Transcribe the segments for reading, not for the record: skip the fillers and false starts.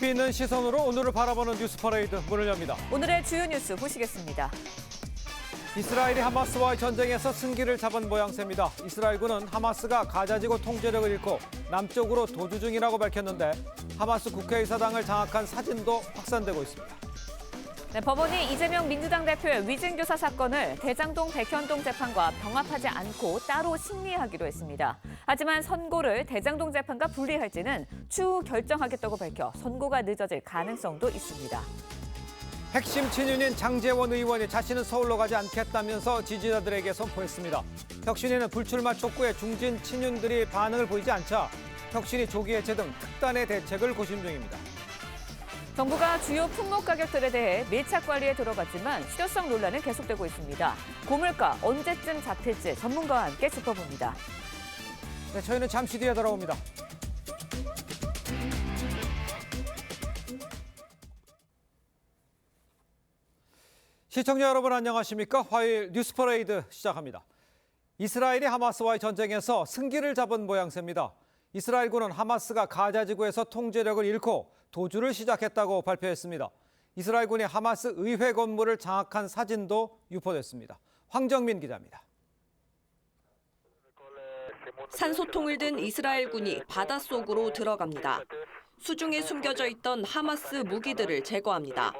깊이 있는 시선으로 오늘을 바라보는 뉴스 퍼레이드 문을 엽니다. 오늘의 주요 뉴스 보시겠습니다. 이스라엘이 하마스와의 전쟁에서 승기를 잡은 모양새입니다. 이스라엘군은 하마스가 가자지구 통제력을 잃고 남쪽으로 도주 중이라고 밝혔는데 하마스 국회의사당을 장악한 사진도 확산되고 있습니다. 네, 법원이 이재명 민주당 대표의 위증교사 사건을 대장동 백현동 재판과 병합하지 않고 따로 심리하기로 했습니다. 하지만 선고를 대장동 재판과 분리할지는 추후 결정하겠다고 밝혀 선고가 늦어질 가능성도 있습니다. 핵심 친윤인 장제원 의원이 자신은 서울로 가지 않겠다면서 지지자들에게 선포했습니다. 혁신위는 불출마 촉구에 중진 친윤들이 반응을 보이지 않자 혁신위 조기 해체 등 특단의 대책을 고심 중입니다. 정부가 주요 품목 가격들에 대해 밀착 관리에 들어갔지만 실효성 논란은 계속되고 있습니다. 고물가 언제쯤 잡힐지 전문가와 함께 짚어봅니다. 네, 저희는 잠시 뒤에 돌아옵니다. 시청자 여러분 안녕하십니까? 화요일 뉴스 퍼레이드 시작합니다. 이스라엘이 하마스와의 전쟁에서 승기를 잡은 모양새입니다. 이스라엘군은 하마스가 가자지구에서 통제력을 잃고 도주를 시작했다고 발표했습니다. 이스라엘군이 하마스 의회 건물을 장악한 사진도 유포됐습니다. 황정민 기자입니다. 산소통을 든 이스라엘군이 바닷속으로 들어갑니다. 수중에 숨겨져 있던 하마스 무기들을 제거합니다.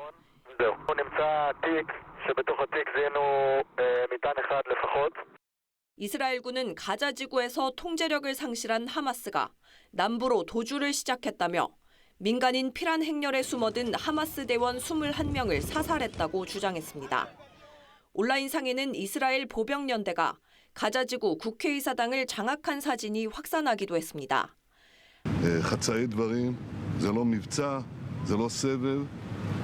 이스라엘군은 가자지구에서 통제력을 상실한 하마스가 남부로 도주를 시작했다며 민간인 피란 행렬에 숨어든 하마스 대원 21명을 사살했다고 주장했습니다. 온라인상에는 이스라엘 보병연대가 가자지구 국회의사당을 장악한 사진이 확산하기도 했습니다. חצאי דברים, זה לא מבצע, זה לא סבב,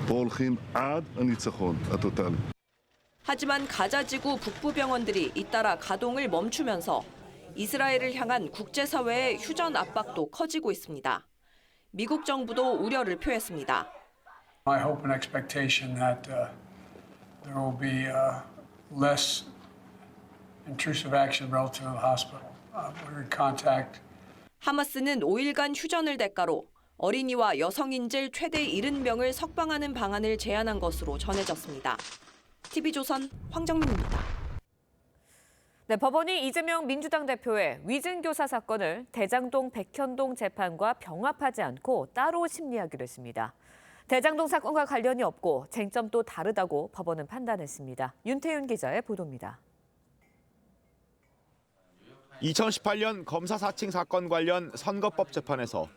פה הולכים עד הניצחון הטוטלי. 하지만 가자지구 북부병원들이 잇따라 가동을 멈추면서 이스라엘을 향한 국제사회의 휴전 압박도 커지고 있습니다. 미국 정부도 우려를 표했습니다. I hope and expectation that there will be less intrusive action relative to the hospital. We're in contact. 하마스는 5일간 휴전을 대가로 어린이와 여성인질 최대 70명을 석방하는 방안을 제안한 것으로 전해졌습니다. TV조선 황정민입니다. 네, 법원이 이재명 민주당 대표의 위증교사 사건을 대장동 백현동 재판과 병합하지 않고 따로 심리하기로 했습니다. 대장동 사건과 관련이 없고 쟁점도 다르다고 법원은 판단했습니다. 윤태윤 기자의 보도입니다. 2018년 검사 사칭 사건 관련 선거법 재판에서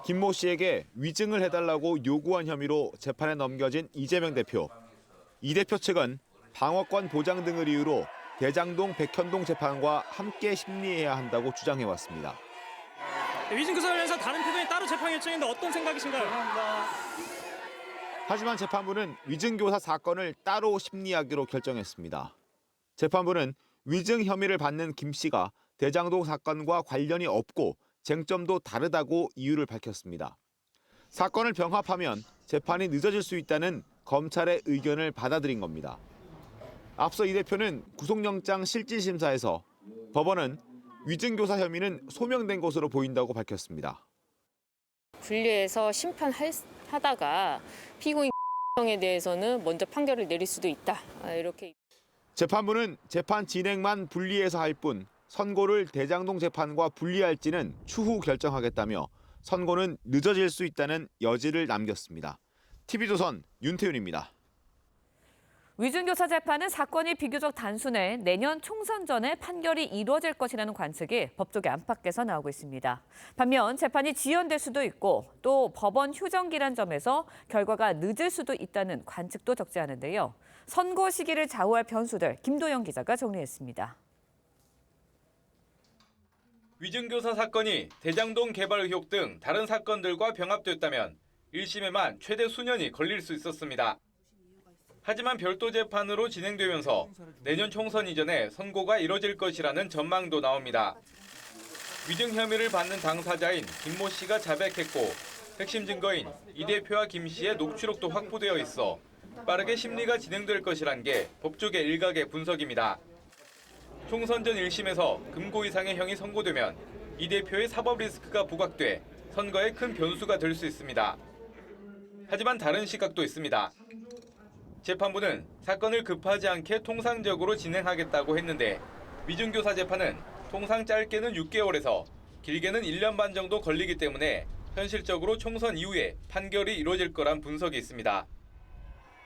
김모 씨에게 위증을 해달라고 요구한 혐의로 재판에 넘겨진 이재명 대표. 이 대표 측은 방어권 보장 등을 이유로 대장동 백현동 재판과 함께 심리해야 한다고 주장해왔습니다. 위증교사 관련해서 다른 표현이 따로 재판 결정인데 어떤 생각이신가요? 하지만 재판부는 위증교사 사건을 따로 심리하기로 결정했습니다. 재판부는 위증 혐의를 받는 김 씨가 대장동 사건과 관련이 없고 쟁점도 다르다고 이유를 밝혔습니다. 사건을 병합하면 재판이 늦어질 수 있다는 검찰의 의견을 받아들인 겁니다. 앞서 이 대표는 구속영장 실질심사에서 법원은 위증교사 혐의는 소명된 것으로 보인다고 밝혔습니다. 분리해서 심판하다가 피고인에 대해서는 먼저 판결을 내릴 수도 있다. 이렇게. 재판부는 재판 진행만 분리해서 할 뿐 선고를 대장동 재판과 분리할지는 추후 결정하겠다며 선고는 늦어질 수 있다는 여지를 남겼습니다. TV조선 윤태윤입니다. 위증교사 재판은 사건이 비교적 단순해 내년 총선 전에 판결이 이루어질 것이라는 관측이 법조계 안팎에서 나오고 있습니다. 반면 재판이 지연될 수도 있고 또 법원 휴전기란 점에서 결과가 늦을 수도 있다는 관측도 적지 않은데요. 선고 시기를 좌우할 변수들 김도영 기자가 정리했습니다. 위증교사 사건이 대장동 개발 의혹 등 다른 사건들과 병합됐다면 1심에만 최대 수년이 걸릴 수 있었습니다. 하지만 별도 재판으로 진행되면서 내년 총선 이전에 선고가 이뤄질 것이라는 전망도 나옵니다. 위증 혐의를 받는 당사자인 김모 씨가 자백했고 핵심 증거인 이 대표와 김 씨의 녹취록도 확보되어 있어 빠르게 심리가 진행될 것이란 게 법조계 일각의 분석입니다. 총선 전 1심에서 금고 이상의 형이 선고되면 이 대표의 사법 리스크가 부각돼 선거에 큰 변수가 될 수 있습니다. 하지만 다른 시각도 있습니다. 재판부는 사건을 급하지 않게 통상적으로 진행하겠다고 했는데 위증교사 재판은 통상 짧게는 6개월에서 길게는 1년 반 정도 걸리기 때문에 현실적으로 총선 이후에 판결이 이루어질 거란 분석이 있습니다.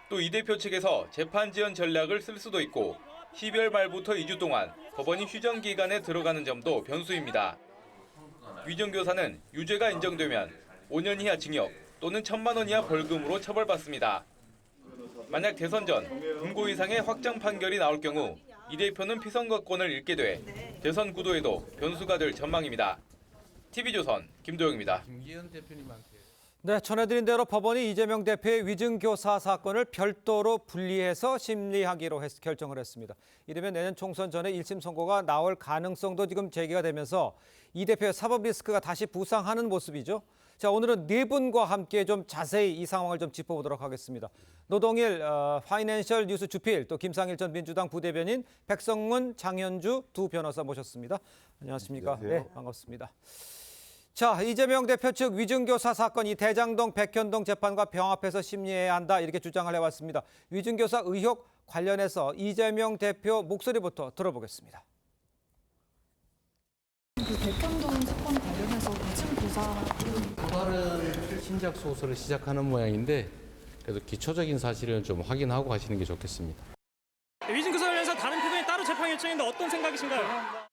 또 이 대표 측에서 재판 지연 전략을 쓸 수도 있고 12월 말부터 2주 동안 법원이 휴정 기간에 들어가는 점도 변수입니다. 위증교사는 유죄가 인정되면 5년 이하 징역 또는 1,000만 원 이하 벌금으로 처벌받습니다. 만약 대선 전 금고 이상의 확정 판결이 나올 경우 이 대표는 피선거권을 잃게 돼 대선 구도에도 변수가 될 전망입니다. TV조선 김도영입니다. 네, 전해드린 대로 법원이 이재명 대표의 위증교사 사건을 별도로 분리해서 심리하기로 결정을 했습니다. 이르면 내년 총선 전에 1심 선고가 나올 가능성도 지금 제기가 되면서 이 대표의 사법 리스크가 다시 부상하는 모습이죠. 자, 오늘은 네 분과 함께 좀 자세히 이 상황을 좀 짚어보도록 하겠습니다. 노동일 파이낸셜 뉴스 주필, 또 김상일 전 민주당 부대변인, 백성문, 장현주 두 변호사 모셨습니다. 안녕하십니까? 네, 반갑습니다. 자, 이재명 대표 측 위증교사 사건 이 대장동 백현동 재판과 병합해서 심리해야 한다 이렇게 주장을 해왔습니다. 위증교사 의혹 관련해서 이재명 대표 목소리부터 들어보겠습니다. 그 백현동 사건 관련해서 위증교사 또 다른 신작 소설을 시작하는 모양인데 그래도 기초적인 사실은 좀 확인하고 가시는 게 좋겠습니다. 위증교사 관련해서 다른 피고인 따로 재판 결정인데 어떤 생각이신가요?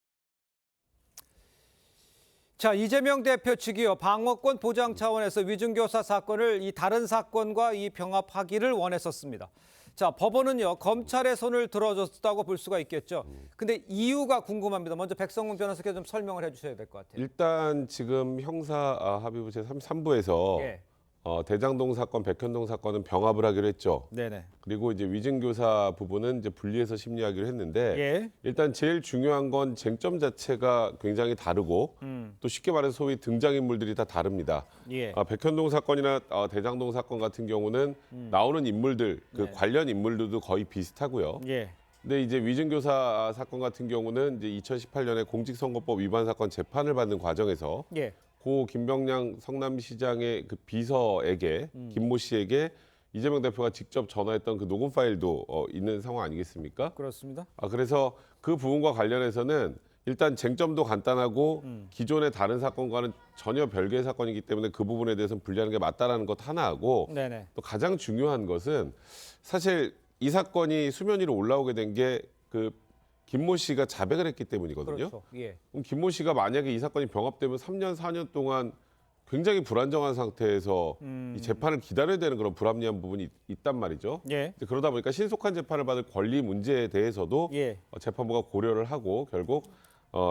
자, 이재명 대표 측이요, 방어권 보장 차원에서 위증교사 사건을 이 다른 사건과 이 병합하기를 원했었습니다. 자, 법원은요, 검찰의 손을 들어줬다고 볼 수가 있겠죠. 근데 이유가 궁금합니다. 먼저 백성문 변호사께서 좀 설명을 해주셔야 될 것 같아요. 일단 지금 형사 합의부 제3부에서 예. 대장동 사건, 백현동 사건은 병합을 하기로 했죠. 네네. 그리고 이제 위증교사 부분은 이제 분리해서 심리하기로 했는데 예. 일단 제일 중요한 건 쟁점 자체가 굉장히 다르고 또 쉽게 말해서 소위 등장인물들이 다 다릅니다. 예. 백현동 사건이나 대장동 사건 같은 경우는 나오는 인물들, 그 네. 관련 인물들도 거의 비슷하고요. 예. 근데 이제 위증교사 사건 같은 경우는 이제 2018년에 공직선거법 위반 사건 재판을 받는 과정에서 예. 고 김병량 성남시장의 그 비서에게 김모 씨에게 이재명 대표가 직접 전화했던 그 녹음 파일도 있는 상황 아니겠습니까? 그렇습니다. 그래서 그 부분과 관련해서는 일단 쟁점도 간단하고 기존의 다른 사건과는 전혀 별개의 사건이기 때문에 그 부분에 대해서는 분리하는 게 맞다라는 것 하나하고 네네. 또 가장 중요한 것은 사실 이 사건이 수면 위로 올라오게 된 게 그 김모 씨가 자백을 했기 때문이거든요. 그렇죠. 예. 그럼 김모 씨가 만약에 이 사건이 병합되면 3년, 4년 동안 굉장히 불안정한 상태에서 이 재판을 기다려야 되는 그런 불합리한 부분이 있단 말이죠. 예. 이제 그러다 보니까 신속한 재판을 받을 권리 문제에 대해서도 예. 재판부가 고려를 하고 결국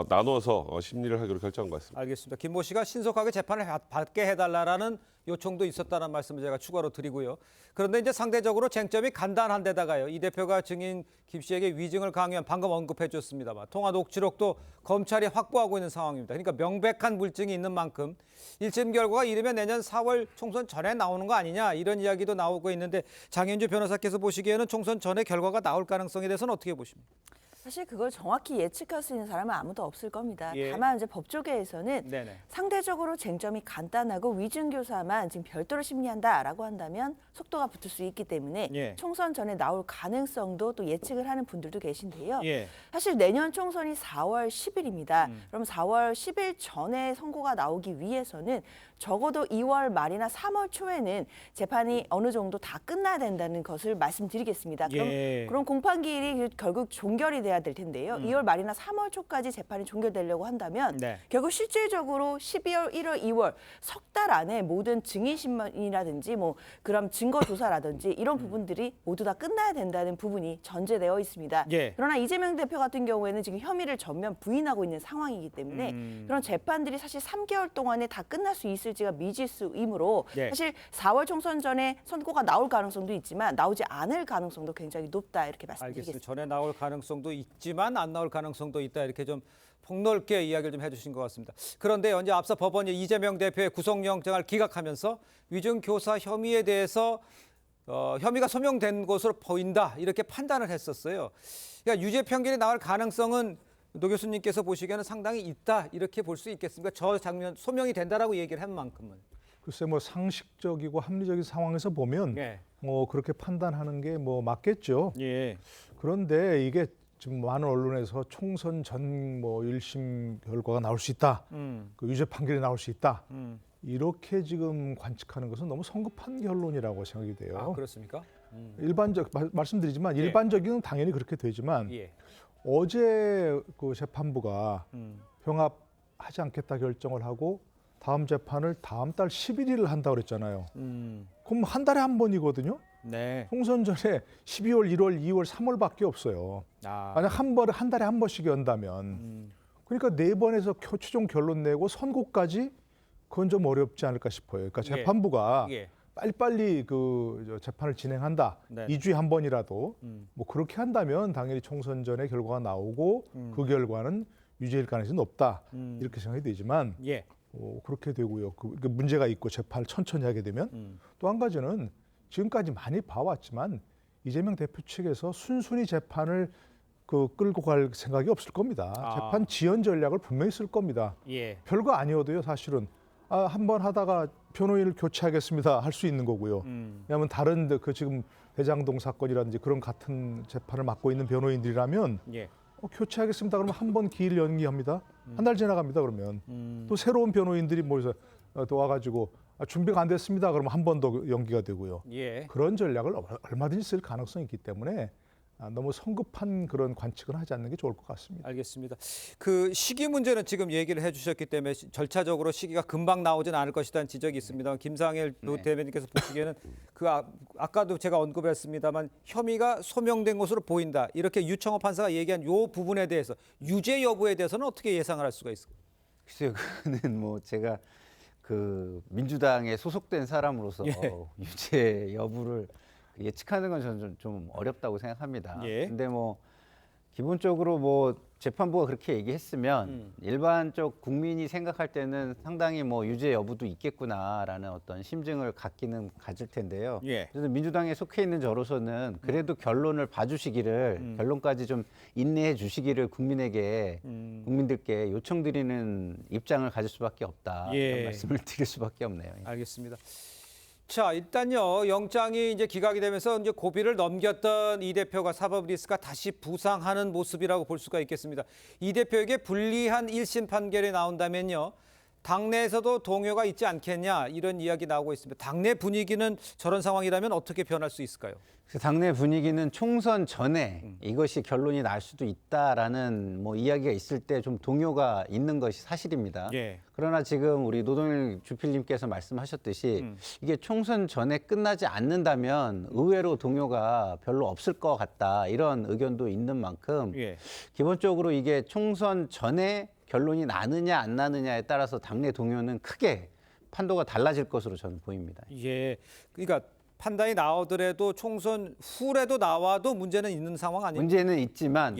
나눠서 심리를 하기로 결정한 것 같습니다. 알겠습니다. 김모 씨가 신속하게 재판을 받게 해달라는 요청도 있었다는 말씀을 제가 추가로 드리고요. 그런데 이제 상대적으로 쟁점이 간단한 데다가요. 이 대표가 증인 김 씨에게 위증을 강요한 방금 언급해 줬습니다만 통화 녹취록도 검찰이 확보하고 있는 상황입니다. 그러니까 명백한 물증이 있는 만큼 1심 결과가 이르면 내년 4월 총선 전에 나오는 거 아니냐 이런 이야기도 나오고 있는데 장현주 변호사께서 보시기에는 총선 전에 결과가 나올 가능성에 대해서는 어떻게 보십니까? 사실 그걸 정확히 예측할 수 있는 사람은 아무도 없을 겁니다. 예. 다만 이제 법조계에서는 네네. 상대적으로 쟁점이 간단하고 위증교사만 지금 별도로 심리한다라고 한다면 속도가 붙을 수 있기 때문에 예. 총선 전에 나올 가능성도 또 예측을 하는 분들도 계신데요. 예. 사실 내년 총선이 4월 10일입니다. 그럼 4월 10일 전에 선고가 나오기 위해서는 적어도 2월 말이나 3월 초에는 재판이 어느 정도 다 끝나야 된다는 것을 말씀드리겠습니다. 그럼 공판기일이 결국 종결이 돼야 될 텐데요. 2월 말이나 3월 초까지 재판이 종결되려고 한다면 네. 결국 실질적으로 12월, 1월, 2월 석 달 안에 모든 증인신문이라든지 뭐 그런 증거 조사라든지 이런 부분들이 모두 다 끝나야 된다는 부분이 전제되어 있습니다. 예. 그러나 이재명 대표 같은 경우에는 지금 혐의를 전면 부인하고 있는 상황이기 때문에 그런 재판들이 사실 3개월 동안에 다 끝날 수 있을지가 미지수이므로 네. 사실 4월 총선 전에 선고가 나올 가능성도 있지만 나오지 않을 가능성도 굉장히 높다 이렇게 말씀드리겠습니다. 알겠습니다. 전에 나올 가능성도 있지만 안 나올 가능성도 있다 이렇게 좀 폭넓게 이야기를 좀 해주신 것 같습니다. 그런데 이제 앞서 법원이 이재명 대표의 구속영장을 기각하면서 위증교사 혐의에 대해서 혐의가 소명된 것으로 보인다 이렇게 판단을 했었어요. 그러니까 유죄 판결이 나올 가능성은 노 교수님께서 보시기에는 상당히 있다 이렇게 볼 수 있겠습니까? 저 장면 소명이 된다라고 얘기를 한 만큼은. 글쎄 뭐 상식적이고 합리적인 상황에서 보면 예. 뭐 그렇게 판단하는 게 뭐 맞겠죠. 예. 그런데 이게 지금 많은 언론에서 총선 전 뭐 1심 결과가 나올 수 있다. 그 유죄 판결이 나올 수 있다. 이렇게 지금 관측하는 것은 너무 성급한 결론이라고 생각이 돼요. 아, 그렇습니까? 말씀드리지만 예. 일반적인 당연히 그렇게 되지만 예. 어제 그 재판부가 병합하지 않겠다 결정을 하고 다음 재판을 다음 달 11일을 한다고 그랬잖아요. 그럼 한 달에 한 번이거든요. 네. 총선 전에 12월, 1월, 2월, 3월밖에 없어요. 만약 한 달에 한 번씩 연다면 그러니까 4번에서 최종 결론 내고 선고까지 그건 좀 어렵지 않을까 싶어요. 그러니까 재판부가 예. 빨리빨리 그 재판을 진행한다. 네. 2주에 한 번이라도 뭐 그렇게 한다면 당연히 총선 전에 결과가 나오고 그 결과는 유죄일 가능성이 높다. 이렇게 생각이 되지만 예. 그렇게 되고요. 그 문제가 있고 재판을 천천히 하게 되면 또 한 가지는 지금까지 많이 봐왔지만 이재명 대표 측에서 순순히 재판을 끌고 갈 생각이 없을 겁니다. 재판 지연 전략을 분명히 쓸 겁니다. 예. 별거 아니어도요, 사실은. 한 번 하다가 변호인을 교체하겠습니다 할 수 있는 거고요. 왜냐하면 다른 지금 대장동 사건이라든지 그런 같은 재판을 맡고 있는 변호인들이라면 예. 교체하겠습니다. 그러면 한 번 기일 연기합니다. 한 달 지나갑니다. 그러면 또 새로운 변호인들이 모여서 또 와가지고 준비가 안 됐습니다. 그러면 한 번 더 연기가 되고요. 예. 그런 전략을 얼마든지 쓸 가능성이 있기 때문에 너무 성급한 그런 관측은 하지 않는 게 좋을 것 같습니다. 알겠습니다. 그 시기 문제는 지금 얘기를 해주셨기 때문에 절차적으로 시기가 금방 나오지는 않을 것이라는 지적이 있습니다. 김상일 대변인께서 보시기에는 아까도 제가 언급했습니다만 혐의가 소명된 것으로 보인다. 이렇게 유청호 판사가 얘기한 이 부분에 대해서 유죄 여부에 대해서는 어떻게 예상을 할 수가 있을까요? 글쎄요, 그거는 뭐 제가 그 민주당에 소속된 사람으로서 유죄 여부를 예측하는 건 저는 좀 어렵다고 생각합니다. 근데 뭐 기본적으로 뭐 재판부가 그렇게 얘기했으면 일반적 국민이 생각할 때는 상당히 뭐 유죄 여부도 있겠구나라는 어떤 심증을 가질 텐데요. 그래서 민주당에 속해 있는 저로서는 그래도 결론을 봐주시기를 결론까지 좀 인내해 주시기를 국민들께 요청드리는 입장을 가질 수밖에 없다. 이런 말씀을 드릴 수밖에 없네요. 알겠습니다. 자, 일단요, 영장이 이제 기각이 되면서 이제 고비를 넘겼던 이 대표가 사법 리스크가 다시 부상하는 모습이라고 볼 수가 있겠습니다. 이 대표에게 불리한 1심 판결이 나온다면요, 당내에서도 동요가 있지 않겠냐 이런 이야기 나오고 있습니다. 당내 분위기는 저런 상황이라면 어떻게 변할 수 있을까요? 당내 분위기는 총선 전에 이것이 결론이 날 수도 있다라는 뭐 이야기가 있을 때 좀 동요가 있는 것이 사실입니다. 그러나 지금 우리 노동일 주필님께서 말씀하셨듯이 이게 총선 전에 끝나지 않는다면 의외로 동요가 별로 없을 것 같다 이런 의견도 있는 만큼 기본적으로 이게 총선 전에 결론이 나느냐 안 나느냐에 따라서 당내 동요는 크게 판도가 달라질 것으로 저는 보입니다. 그러니까 판단이 나오더라도 총선 후라도 나와도 문제는 있는 상황 아니에요? 문제는 있지만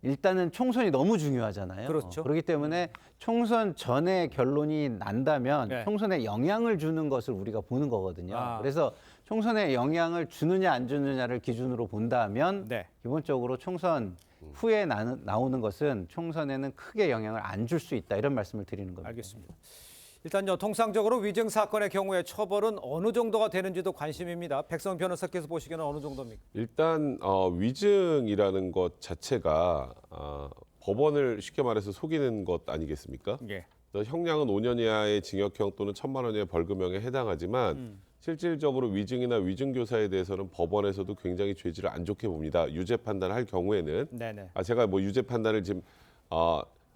일단은 총선이 너무 중요하잖아요. 그렇죠. 그렇기 때문에 총선 전에 결론이 난다면 총선에 영향을 주는 것을 우리가 보는 거거든요. 그래서 총선에 영향을 주느냐 안 주느냐를 기준으로 본다면 기본적으로 총선 후에 나오는 것은 총선에는 크게 영향을 안 줄 수 있다 이런 말씀을 드리는 겁니다. 알겠습니다. 일단요, 통상적으로 위증 사건의 경우에 처벌은 어느 정도가 되는지도 관심입니다. 백성 변호사께서 보시기에는 어느 정도입니까? 일단 위증이라는 것 자체가 법원을 쉽게 말해서 속이는 것 아니겠습니까? 형량은 5년 이하의 징역형 또는 1,000만 원 이하의 벌금형에 해당하지만 실질적으로 위증이나 위증교사에 대해서는 법원에서도 굉장히 죄질을 안 좋게 봅니다. 유죄 판단을 할 경우에는 제가 뭐 유죄 판단을 지금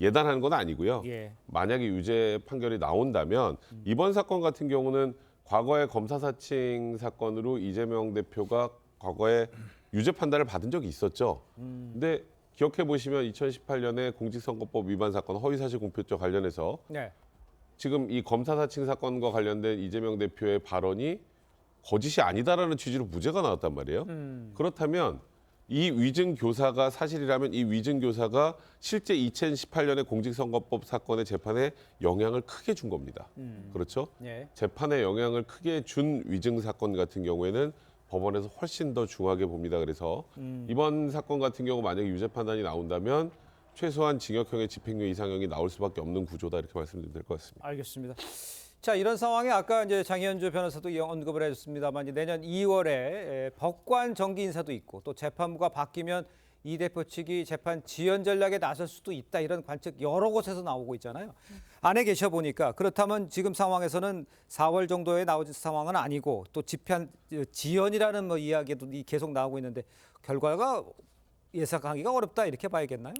예단하는 건 아니고요. 만약에 유죄 판결이 나온다면 이번 사건 같은 경우는 과거에 검사 사칭 사건으로 이재명 대표가 과거에 유죄 판단을 받은 적이 있었죠. 근데 기억해 보시면 2018년에 공직선거법 위반 사건 허위사실 공표죄 관련해서 지금 이 검사 사칭 사건과 관련된 이재명 대표의 발언이 거짓이 아니다라는 취지로 무죄가 나왔단 말이에요. 그렇다면 이 위증 교사가 사실이라면 이 위증 교사가 실제 2018년의 공직선거법 사건의 재판에 영향을 크게 준 겁니다. 그렇죠? 재판에 영향을 크게 준 위증 사건 같은 경우에는 법원에서 훨씬 더 중하게 봅니다. 그래서 이번 사건 같은 경우 만약에 유죄 판단이 나온다면 최소한 징역형의 집행유예 이상형이 나올 수밖에 없는 구조다 이렇게 말씀드리면 될 것 같습니다. 알겠습니다. 자, 이런 상황에 아까 이제 장현주 변호사도 언급을 해줬습니다만 내년 2월에 법관 정기 인사도 있고 또 재판부가 바뀌면 이 대표 측이 재판 지연 전략에 나설 수도 있다 이런 관측 여러 곳에서 나오고 있잖아요. 안에 계셔 보니까 그렇다면 지금 상황에서는 4월 정도에 나올 상황은 아니고 또 집행 지연이라는 뭐 이야기도 계속 나오고 있는데 결과가 예상하기가 어렵다 이렇게 봐야겠나요?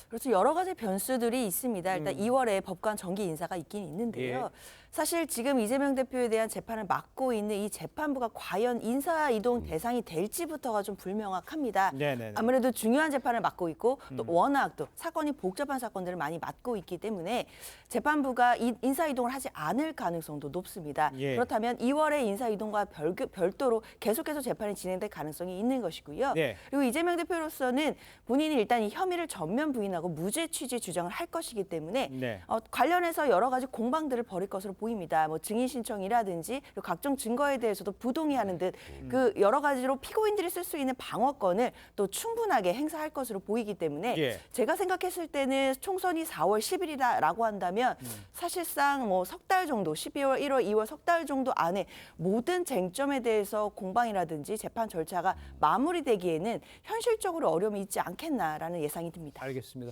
그렇죠. 여러 가지 변수들이 있습니다. 일단 2월에 법관 정기 인사가 있긴 있는데요. 예. 사실 지금 이재명 대표에 대한 재판을 맡고 있는 이 재판부가 과연 인사 이동 대상이 될지부터가 좀 불명확합니다. 네네네. 아무래도 중요한 재판을 맡고 있고 또 워낙 또 사건이 복잡한 사건들을 많이 맡고 있기 때문에 재판부가 인사 이동을 하지 않을 가능성도 높습니다. 예. 그렇다면 2월에 인사 이동과 별도로 계속해서 재판이 진행될 가능성이 있는 것이고요. 네. 그리고 이재명 대표로서는 본인이 일단 이 혐의를 전면 부인하고 무죄 취지 주장을 할 것이기 때문에 네. 관련해서 여러 가지 공방들을 벌일 것으로 보입니다. 뭐 증인 신청이라든지 그리고 각종 증거에 대해서도 부동의하는 듯 그 여러 가지로 피고인들이 쓸 수 있는 방어권을 또 충분하게 행사할 것으로 보이기 때문에 예. 제가 생각했을 때는 총선이 4월 10일이라고 한다면 사실상 뭐 석 달 정도 12월, 1월, 2월 석 달 정도 안에 모든 쟁점에 대해서 공방이라든지 재판 절차가 마무리되기에는 현실적으로 어려움이 있지 않겠나라는 예상이 듭니다. 알겠습니다.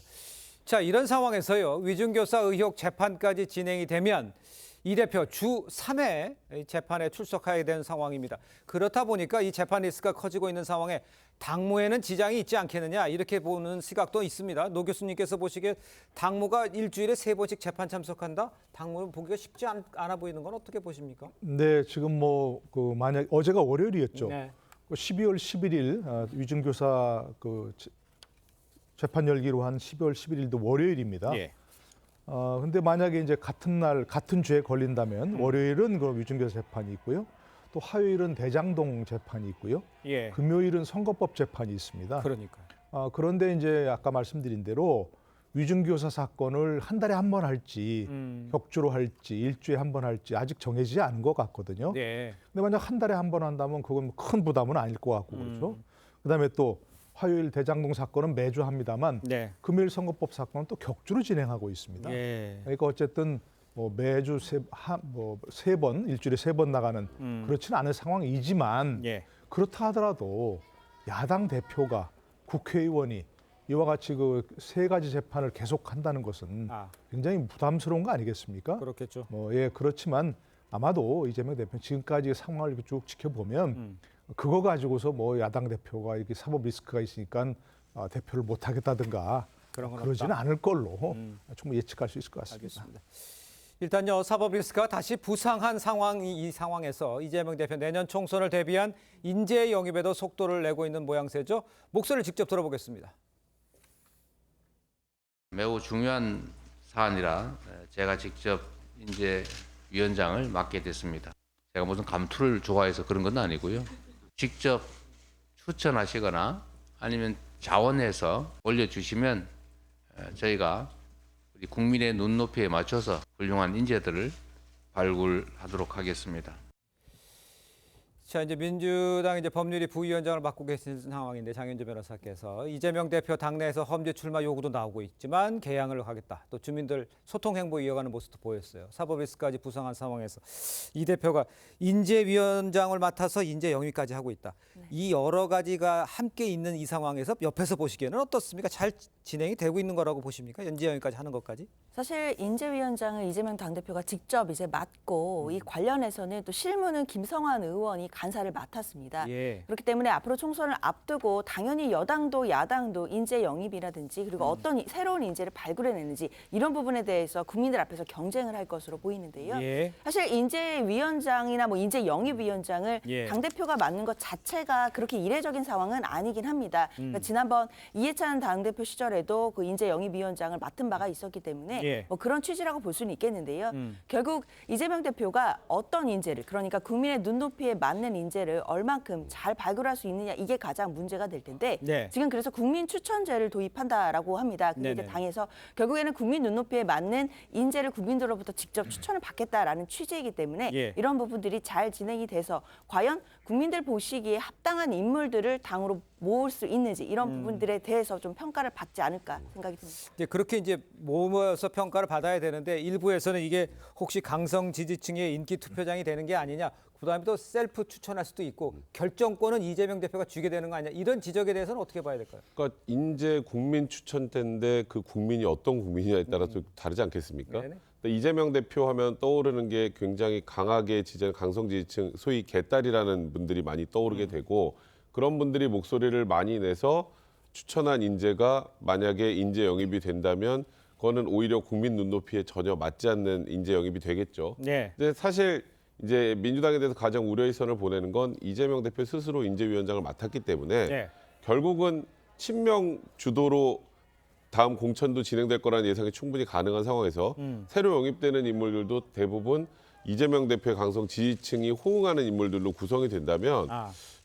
자, 이런 상황에서요. 위중교사 의혹 재판까지 진행이 되면 이 대표 주 3회 재판에 출석하게 된 상황입니다. 그렇다 보니까 이 재판 리스크가 커지고 있는 상황에 당무에는 지장이 있지 않겠느냐 이렇게 보는 시각도 있습니다. 노 교수님께서 보시기에 당무가 일주일에 3번씩 재판 참석한다? 당무는 보기가 쉽지 않아 보이는 건 어떻게 보십니까? 네, 지금 뭐 만약 어제가 월요일이었죠. 네. 12월 11일 위중교사 재판 열기로 한 12월 11일도 월요일입니다. 예. 근데 만약에 이제 같은 날 같은 죄에 걸린다면 월요일은 그 위중교사 재판이 있고요. 또 화요일은 대장동 재판이 있고요. 예. 금요일은 선거법 재판이 있습니다. 그러니까. 그런데 이제 아까 말씀드린 대로 위중교사 사건을 한 달에 한 번 할지 격주로 할지 일주일에 한 번 할지 아직 정해지지 않은 것 같거든요. 네. 근데 만약 한 달에 한 번 한다면 그건 큰 부담은 아닐 것 같고 그렇죠. 그다음에 또 화요일 대장동 사건은 매주 합니다만 네. 금요일 선거법 사건은 또 격주로 진행하고 있습니다. 예. 그러니까 어쨌든 뭐 매주 세 번 일주일에 3번 나가는 그렇지는 않은 상황이지만 예. 그렇다 하더라도 야당 대표가 국회의원이 이와 같이 그 3가지 재판을 계속한다는 것은 굉장히 부담스러운 거 아니겠습니까? 그렇겠죠. 그렇지만 아마도 이재명 대표 지금까지 상황을 이렇게 쭉 지켜보면 그거 가지고서 뭐 야당 대표가 이렇게 사법 리스크가 있으니까 대표를 못 하겠다든가 그러지는 않을 걸로 충분히 예측할 수 있을 것 같습니다. 알겠습니다. 일단요, 사법 리스크가 다시 부상한 이 상황에서 이재명 대표 내년 총선을 대비한 인재 영입에도 속도를 내고 있는 모양새죠. 목소리를 직접 들어보겠습니다. 매우 중요한 사안이라 제가 직접 인재위원장을 맡게 됐습니다. 제가 무슨 감투를 좋아해서 그런 건 아니고요. 직접 추천하시거나 아니면 자원해서 올려주시면 저희가 우리 국민의 눈높이에 맞춰서 훌륭한 인재들을 발굴하도록 하겠습니다. 자, 이제 민주당 법률위 부위원장을 맡고 계신 상황인데 장현주 변호사께서 이재명 대표 당내에서 험지 출마 요구도 나오고 있지만 개항을 하겠다. 또 주민들 소통 행보 이어가는 모습도 보였어요. 사법 리스크까지 부상한 상황에서 이 대표가 인재위원장을 맡아서 인재 영입까지 하고 있다. 이 여러 가지가 함께 있는 이 상황에서 옆에서 보시기에는 어떻습니까? 잘 진행이 되고 있는 거라고 보십니까? 인재 영입까지 하는 것까지? 사실 인재위원장을 이재명 당대표가 직접 이제 맡고 이 관련해서는 또 실무는 김성환 의원이 간사를 맡았습니다. 예. 그렇기 때문에 앞으로 총선을 앞두고 당연히 여당도 야당도 인재 영입이라든지 그리고 어떤 새로운 인재를 발굴해내는지 이런 부분에 대해서 국민들 앞에서 경쟁을 할 것으로 보이는데요. 예. 사실 인재위원장이나 뭐 인재 영입위원장을 예. 당대표가 맡는 것 자체가 그렇게 이례적인 상황은 아니긴 합니다. 그러니까 지난번 이해찬 당대표 시절에도 그 인재 영입위원장을 맡은 바가 있었기 때문에 예. 뭐 그런 취지라고 볼 수는 있겠는데요. 결국 이재명 대표가 어떤 인재를 그러니까 국민의 눈높이에 맞는 있는 인재를 얼만큼 잘 발굴할 수 있느냐 이게 가장 문제가 될 텐데 네. 지금 그래서 국민 추천제를 도입한다라고 합니다. 근데 이제 네네. 당에서 결국에는 국민 눈높이에 맞는 인재를 국민들로부터 직접 추천을 받겠다라는 취지이기 때문에 예. 이런 부분들이 잘 진행이 돼서 과연 국민들 보시기에 합당한 인물들을 당으로 모을 수 있는지 이런 부분들에 대해서 좀 평가를 받지 않을까 생각이 듭니다. 이제 그렇게 이제 모아서 평가를 받아야 되는데 일부에서는 이게 혹시 강성 지지층의 인기 투표장이 되는 게 아니냐. 그다음에 또 셀프 추천할 수도 있고 결정권은 이재명 대표가 쥐게 되는 거 아니냐. 이런 지적에 대해서는 어떻게 봐야 될까요? 그러니까 인재 국민 추천대인데 그 국민이 어떤 국민이냐에 따라서 다르지 않겠습니까? 네네. 이재명 대표 하면 떠오르는 게 굉장히 강하게 지지하는 강성 지지층, 소위 개딸이라는 분들이 많이 떠오르게 되고 그런 분들이 목소리를 많이 내서 추천한 인재가 만약에 인재 영입이 된다면 그거는 오히려 국민 눈높이에 전혀 맞지 않는 인재 영입이 되겠죠. 네. 근데 사실 이제 민주당에 대해서 가장 우려의 선을 보내는 건 이재명 대표 스스로 인재위원장을 맡았기 때문에 네. 결국은 친명 주도로 다음 공천도 진행될 거라는 예상이 충분히 가능한 상황에서 새로 영입되는 인물들도 대부분 이재명 대표의 강성 지지층이 호응하는 인물들로 구성이 된다면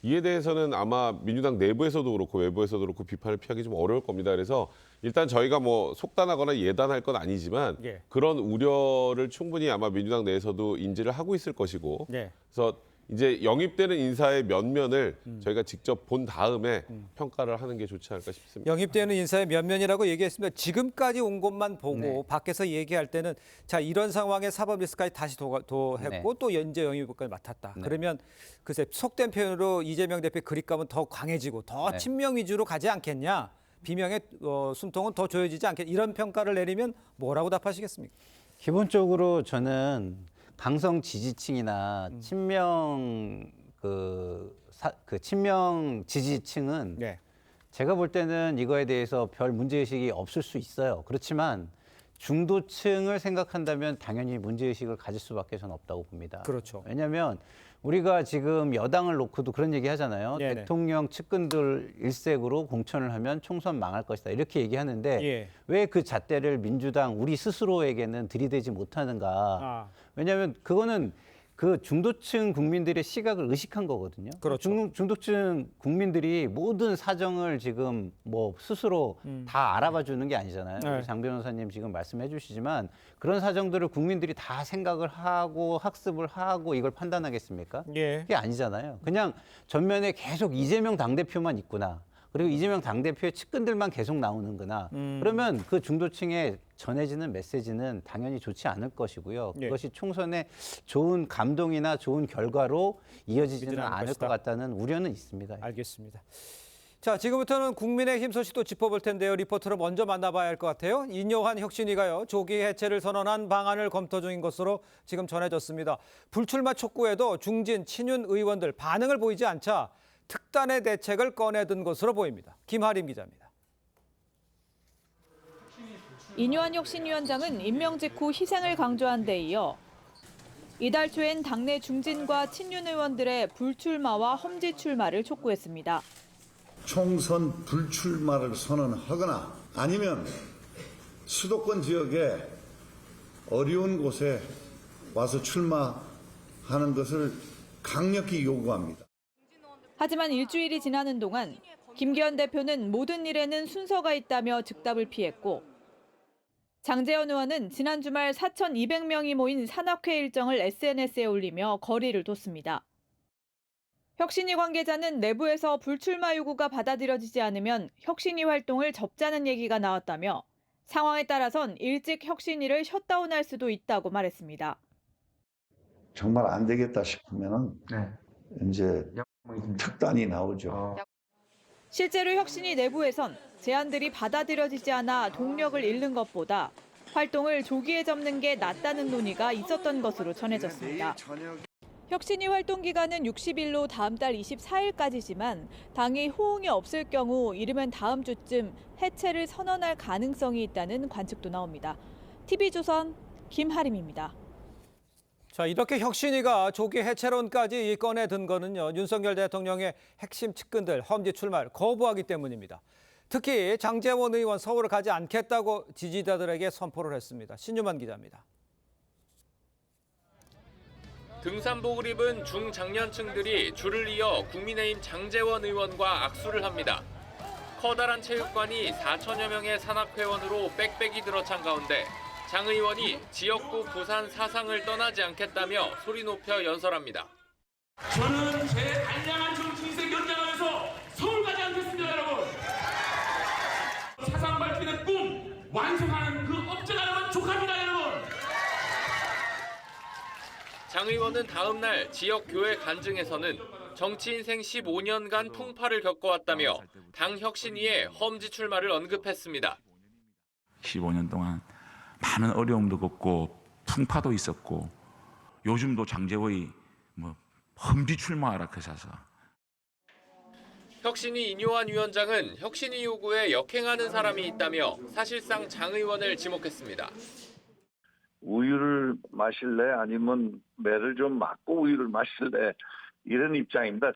이에 대해서는 아마 민주당 내부에서도 그렇고 외부에서도 그렇고 비판을 피하기 좀 어려울 겁니다. 그래서 일단 저희가 뭐 속단하거나 예단할 건 아니지만 예. 그런 우려를 충분히 아마 민주당 내에서도 인지를 하고 있을 것이고 네. 그래서 이제 영입되는 인사의 면면을 저희가 직접 본 다음에 평가를 하는 게 좋지 않을까 싶습니다. 영입되는 인사의 면면이라고 얘기했습니다. 지금까지 온 것만 보고 네. 밖에서 얘기할 때는 자 이런 상황에 사법 리스크까지 다시 도했고 네. 또 인재 영입까지 맡았다. 네. 그러면 글쎄 속된 표현으로 이재명 대표의 그립감은 더 강해지고 더 네. 친명 위주로 가지 않겠냐. 비명의 숨통은 더 조여지지 않겠냐. 이런 평가를 내리면 뭐라고 답하시겠습니까? 기본적으로 저는 강성 지지층이나 친명 친명 지지층은 네. 제가 볼 때는 이거에 대해서 별 문제의식이 없을 수 있어요. 그렇지만 중도층을 생각한다면 당연히 문제의식을 가질 수밖에 저는 없다고 봅니다. 그렇죠. 왜냐하면 우리가 지금 여당을 놓고도 그런 얘기 하잖아요. 네네. 대통령 측근들 일색으로 공천을 하면 총선 망할 것이다. 이렇게 얘기하는데 예. 왜 그 잣대를 민주당 우리 스스로에게는 들이대지 못하는가. 왜냐하면 그거는 그 중도층 국민들의 시각을 의식한 거거든요. 그렇죠. 중도층 국민들이 모든 사정을 지금 뭐 스스로 다 알아봐 주는 게 아니잖아요. 네. 장 변호사님 지금 말씀해 주시지만 그런 사정들을 국민들이 다 생각을 하고 학습을 하고 이걸 판단하겠습니까? 예. 그게 아니잖아요. 그냥 전면에 계속 이재명 당대표만 있구나. 그리고 이재명 당대표의 측근들만 계속 나오는구나. 그러면 그 중도층에 전해지는 메시지는 당연히 좋지 않을 것이고요. 예. 그것이 총선에 좋은 감동이나 좋은 결과로 이어지지는 않을 않을 것이다. 것 같다는 우려는 있습니다. 알겠습니다. 자, 지금부터는 국민의힘 소식도 짚어볼 텐데요. 리포터를 먼저 만나봐야 할 것 같아요. 인요한 혁신위가요. 조기 해체를 선언한 방안을 검토 중인 것으로 지금 전해졌습니다. 불출마 촉구에도 중진, 친윤 의원들 반응을 보이지 않자 특단의 대책을 꺼내든 것으로 보입니다. 김하림 기자입니다. 인요한 혁신위원장은 임명 직후 희생을 강조한 데 이어 이달 초엔 당내 중진과 친윤 의원들의 불출마와 험지 출마를 촉구했습니다. 총선 불출마를 선언하거나 아니면 수도권 지역에 어려운 곳에 와서 출마하는 것을 강력히 요구합니다. 하지만 일주일이 지나는 동안 김기현 대표는 모든 일에는 순서가 있다며 즉답을 피했고 장제원 의원은 지난 주말 4,200명이 모인 산악회 일정을 SNS에 올리며 거리를 뒀습니다. 혁신위 관계자는 내부에서 불출마 요구가 받아들여지지 않으면 혁신위 활동을 접자는 얘기가 나왔다며 상황에 따라선 일찍 혁신위를 셧다운할 수도 있다고 말했습니다. 정말 안 되겠다 싶으면 이제 특단이 나오죠. 실제로 혁신위 내부에선 제안들이 받아들여지지 않아 동력을 잃는 것보다 활동을 조기에 접는 게 낫다는 논의가 있었던 것으로 전해졌습니다. 혁신위 활동 기간은 60일로 다음 달 24일까지지만 당이 호응이 없을 경우 이르면 다음 주쯤 해체를 선언할 가능성이 있다는 관측도 나옵니다. TV조선 김하림입니다. 자, 이렇게 혁신위가 조기 해체론까지 꺼내든 거는요. 윤석열 대통령의 핵심 측근들 험지 출마를 거부하기 때문입니다. 특히 장제원 의원 서울을 가지 않겠다고 지지자들에게 선포를 했습니다. 신유만 기자입니다. 등산복을 입은 중장년층들이 줄을 이어 국민의힘 장제원 의원과 악수를 합니다. 커다란 체육관이 4천여 명의 산악회원으로 빽빽이 들어찬 가운데 장 의원이 지역구 부산 사상을 떠나지 않겠다며 소리 높여 연설합니다. 저는 제 단량한 정치 인생 연장하면서 서울 가지 않겠습니다, 여러분. 사상 밝히는 꿈 완성하는 그 업적하는 건 족합니다, 여러분. 장 의원은 다음 날 지역 교회 간증에서는 정치 인생 15년간 풍파를 겪어왔다며 당 혁신위에 험지 출마를 언급했습니다. 15년 동안 많은 어려움도 겪고 풍파도 있었고 요즘도 장제원이 험지 출마하라 그래서. 혁신위 인요한 위원장은 혁신위 요구에 역행하는 사람이 있다며 사실상 장 의원을 지목했습니다. 우유를 마실래 아니면 매를 좀 맞고 우유를 마실래 이런 입장입니다.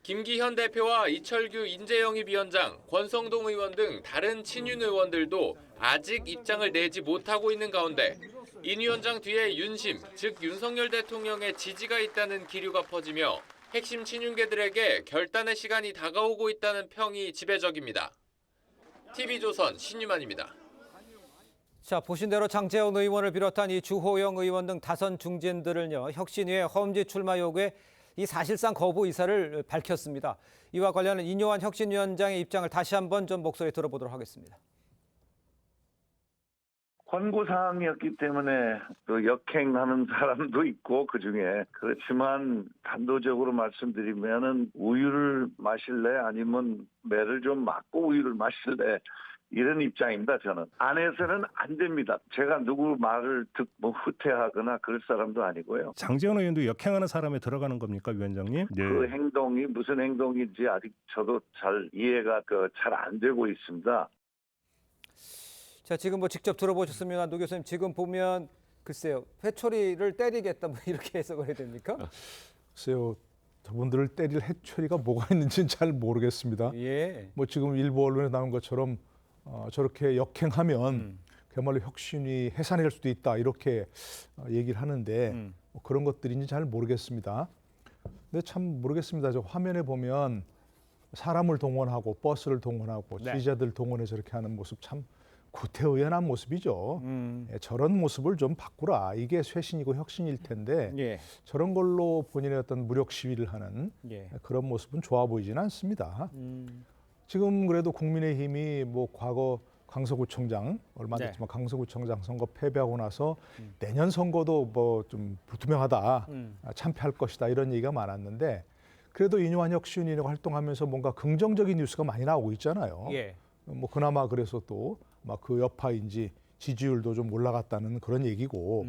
김기현 대표와 이철규 인재영입위원장, 권성동 의원 등 다른 친윤 의원들도 아직 입장을 내지 못하고 있는 가운데 인 위원장 뒤에 윤심, 즉 윤석열 대통령의 지지가 있다는 기류가 퍼지며 핵심 친윤계들에게 결단의 시간이 다가오고 있다는 평이 지배적입니다. TV조선 신유만입니다. 자, 보신 대로 장제원 의원을 비롯한 이 주호영 의원 등 다선 중진들은요, 혁신위의 험지 출마 요구에 이 사실상 거부 의사를 밝혔습니다. 이와 관련한 인요한 혁신위원장의 입장을 다시 한번 좀 목소리 들어보도록 하겠습니다. 권고 사항이었기 때문에 또 역행하는 사람도 있고 그중에 그렇지만 단도적으로 말씀드리면은 우유를 마실래 아니면 매를 좀 맞고 우유를 마실래 이런 입장입니다. 저는 안에서는 안 됩니다. 제가 누구 말을 듣고 후퇴하거나 그럴 사람도 아니고요. 장제원 의원도 역행하는 사람에 들어가는 겁니까, 위원장님? 네. 그 행동이 무슨 행동인지 아직 저도 잘 이해가 잘 안 되고 있습니다. 자, 지금 뭐 직접 들어보셨으면 노 교수님 지금 보면 글쎄요, 회초리를 때리겠다 뭐 이렇게 해석을 해야 됩니까? 글쎄요, 저분들을 때릴 해초리가 뭐가 있는지는 잘 모르겠습니다. 예. 뭐 지금 일부 언론에 나온 것처럼 저렇게 역행하면 그야말로 혁신이 해산될 수도 있다 이렇게 얘기를 하는데 뭐 그런 것들인지 잘 모르겠습니다. 근데 참 모르겠습니다. 저 화면에 보면 사람을 동원하고 버스를 동원하고 네. 지지자들 동원해서 저렇게 하는 모습 참 구태의연한 모습이죠. 저런 모습을 좀 바꾸라. 이게 쇄신이고 혁신일 텐데 예. 저런 걸로 본인의 어떤 무력 시위를 하는 예. 그런 모습은 좋아 보이지는 않습니다. 지금 그래도 국민의힘이 뭐 과거 강서구청장 얼마 안 됐지만 강서구청장 선거 패배하고 나서 내년 선거도 뭐 좀 불투명하다, 참패할 것이다 이런 얘기가 많았는데 그래도 인요한 혁신위가 활동하면서 뭔가 긍정적인 뉴스가 많이 나오고 있잖아요. 예. 뭐 그나마 그래서 또 막 그 여파인지 지지율도 좀 올라갔다는 그런 얘기고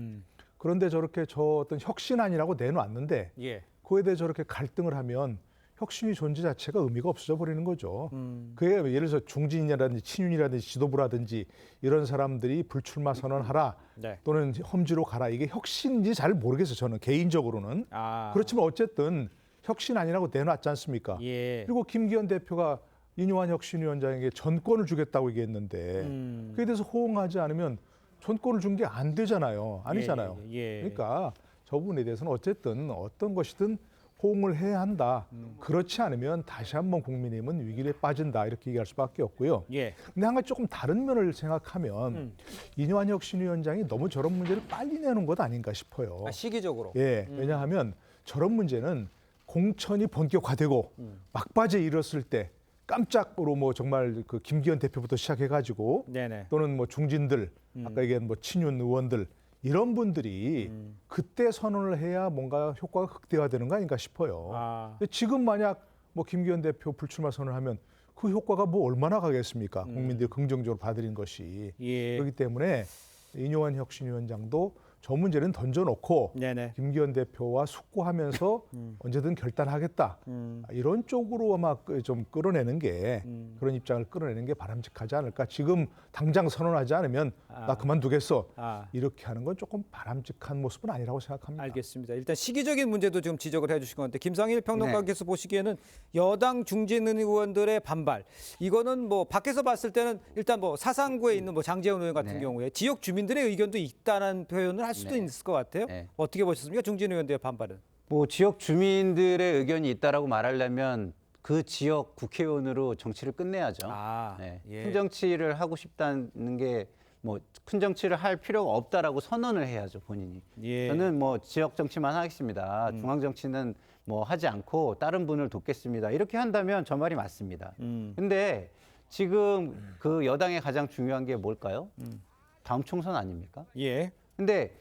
그런데 저렇게 저 어떤 혁신안이라고 내놓았는데 예. 그에 대해 저렇게 갈등을 하면 혁신이 존재 자체가 의미가 없어져 버리는 거죠. 그게 예를 들어서 중진이라든지 친윤이라든지 지도부라든지 이런 사람들이 불출마 선언하라 네. 또는 험지로 가라 이게 혁신인지 잘 모르겠어요. 저는 개인적으로는. 그렇지만 어쨌든 혁신안이라고 내놨지 않습니까? 예. 그리고 김기현 대표가 인요한 혁신위원장에게 전권을 주겠다고 얘기했는데 그에 대해서 호응하지 않으면 전권을 준 게 안 되잖아요. 아니잖아요. 예. 그러니까 저 부분에 대해서는 어쨌든 어떤 것이든 호응을 해야 한다. 그렇지 않으면 다시 한번 국민의힘은 위기에 빠진다. 이렇게 얘기할 수밖에 없고요. 예. 근데 한 가지 조금 다른 면을 생각하면 인요한 혁신위원장이 너무 저런 문제를 빨리 내놓은 것 아닌가 싶어요. 시기적으로. 예. 왜냐하면 저런 문제는 공천이 본격화되고 막바지에 이르렀을 때 깜짝으로 뭐 정말 그 김기현 대표부터 시작해가지고 네네. 또는 뭐 중진들 아까 얘기한 뭐 친윤 의원들 이런 분들이 그때 선언을 해야 뭔가 효과가 극대화되는 거 아닌가 싶어요. 근데 지금 만약 뭐 김기현 대표 불출마 선언하면 그 효과가 뭐 얼마나 가겠습니까? 국민들이 긍정적으로 받아들인 것이. 예. 그렇기 때문에 인요한 혁신위원장도 저 문제는 던져놓고 네네. 김기현 대표와 숙고하면서 언제든 결단하겠다. 이런 쪽으로 아마 좀 끌어내는 게 그런 입장을 끌어내는 게 바람직하지 않을까. 지금 당장 선언하지 않으면 나 그만두겠어. 이렇게 하는 건 조금 바람직한 모습은 아니라고 생각합니다. 알겠습니다. 일단 시기적인 문제도 지금 지적을 해주신 건데 김상일 평론가께서 보시기에는 여당 중진 의원들의 반발 이거는 뭐 밖에서 봤을 때는 일단 뭐 사상구에 있는 뭐 장제원 의원 같은 경우에 지역 주민들의 의견도 있다는 표현을 할 수도 네. 있을 것 같아요. 네. 어떻게 보셨습니까? 중진 의원들의 반발은. 뭐 지역 주민들의 의견이 있다라고 말하려면 그 지역 국회의원으로 정치를 끝내야죠. 네. 예. 큰 정치를 하고 싶다는 게 뭐 큰 정치를 할 필요가 없다라고 선언을 해야죠, 본인이. 예. 저는 뭐 지역 정치만 하겠습니다. 중앙 정치는 뭐 하지 않고 다른 분을 돕겠습니다. 이렇게 한다면 저 말이 맞습니다. 근데 지금 그 여당의 가장 중요한 게 뭘까요? 다음 총선 아닙니까? 예. 근데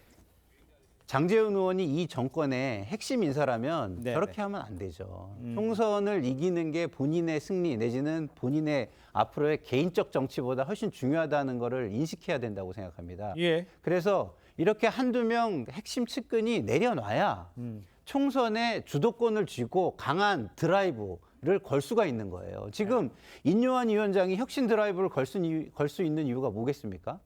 장제원 의원이 이 정권의 핵심 인사라면 네, 저렇게 네. 하면 안 되죠. 총선을 이기는 게 본인의 승리 내지는 본인의 앞으로의 개인적 정치보다 훨씬 중요하다는 거를 인식해야 된다고 생각합니다. 예. 그래서 이렇게 한두 명 핵심 측근이 내려놔야 총선에 주도권을 쥐고 강한 드라이브를 걸 수가 있는 거예요. 지금 인요한 위원장이 혁신 드라이브를 걸 수 있는 이유가 뭐겠습니까?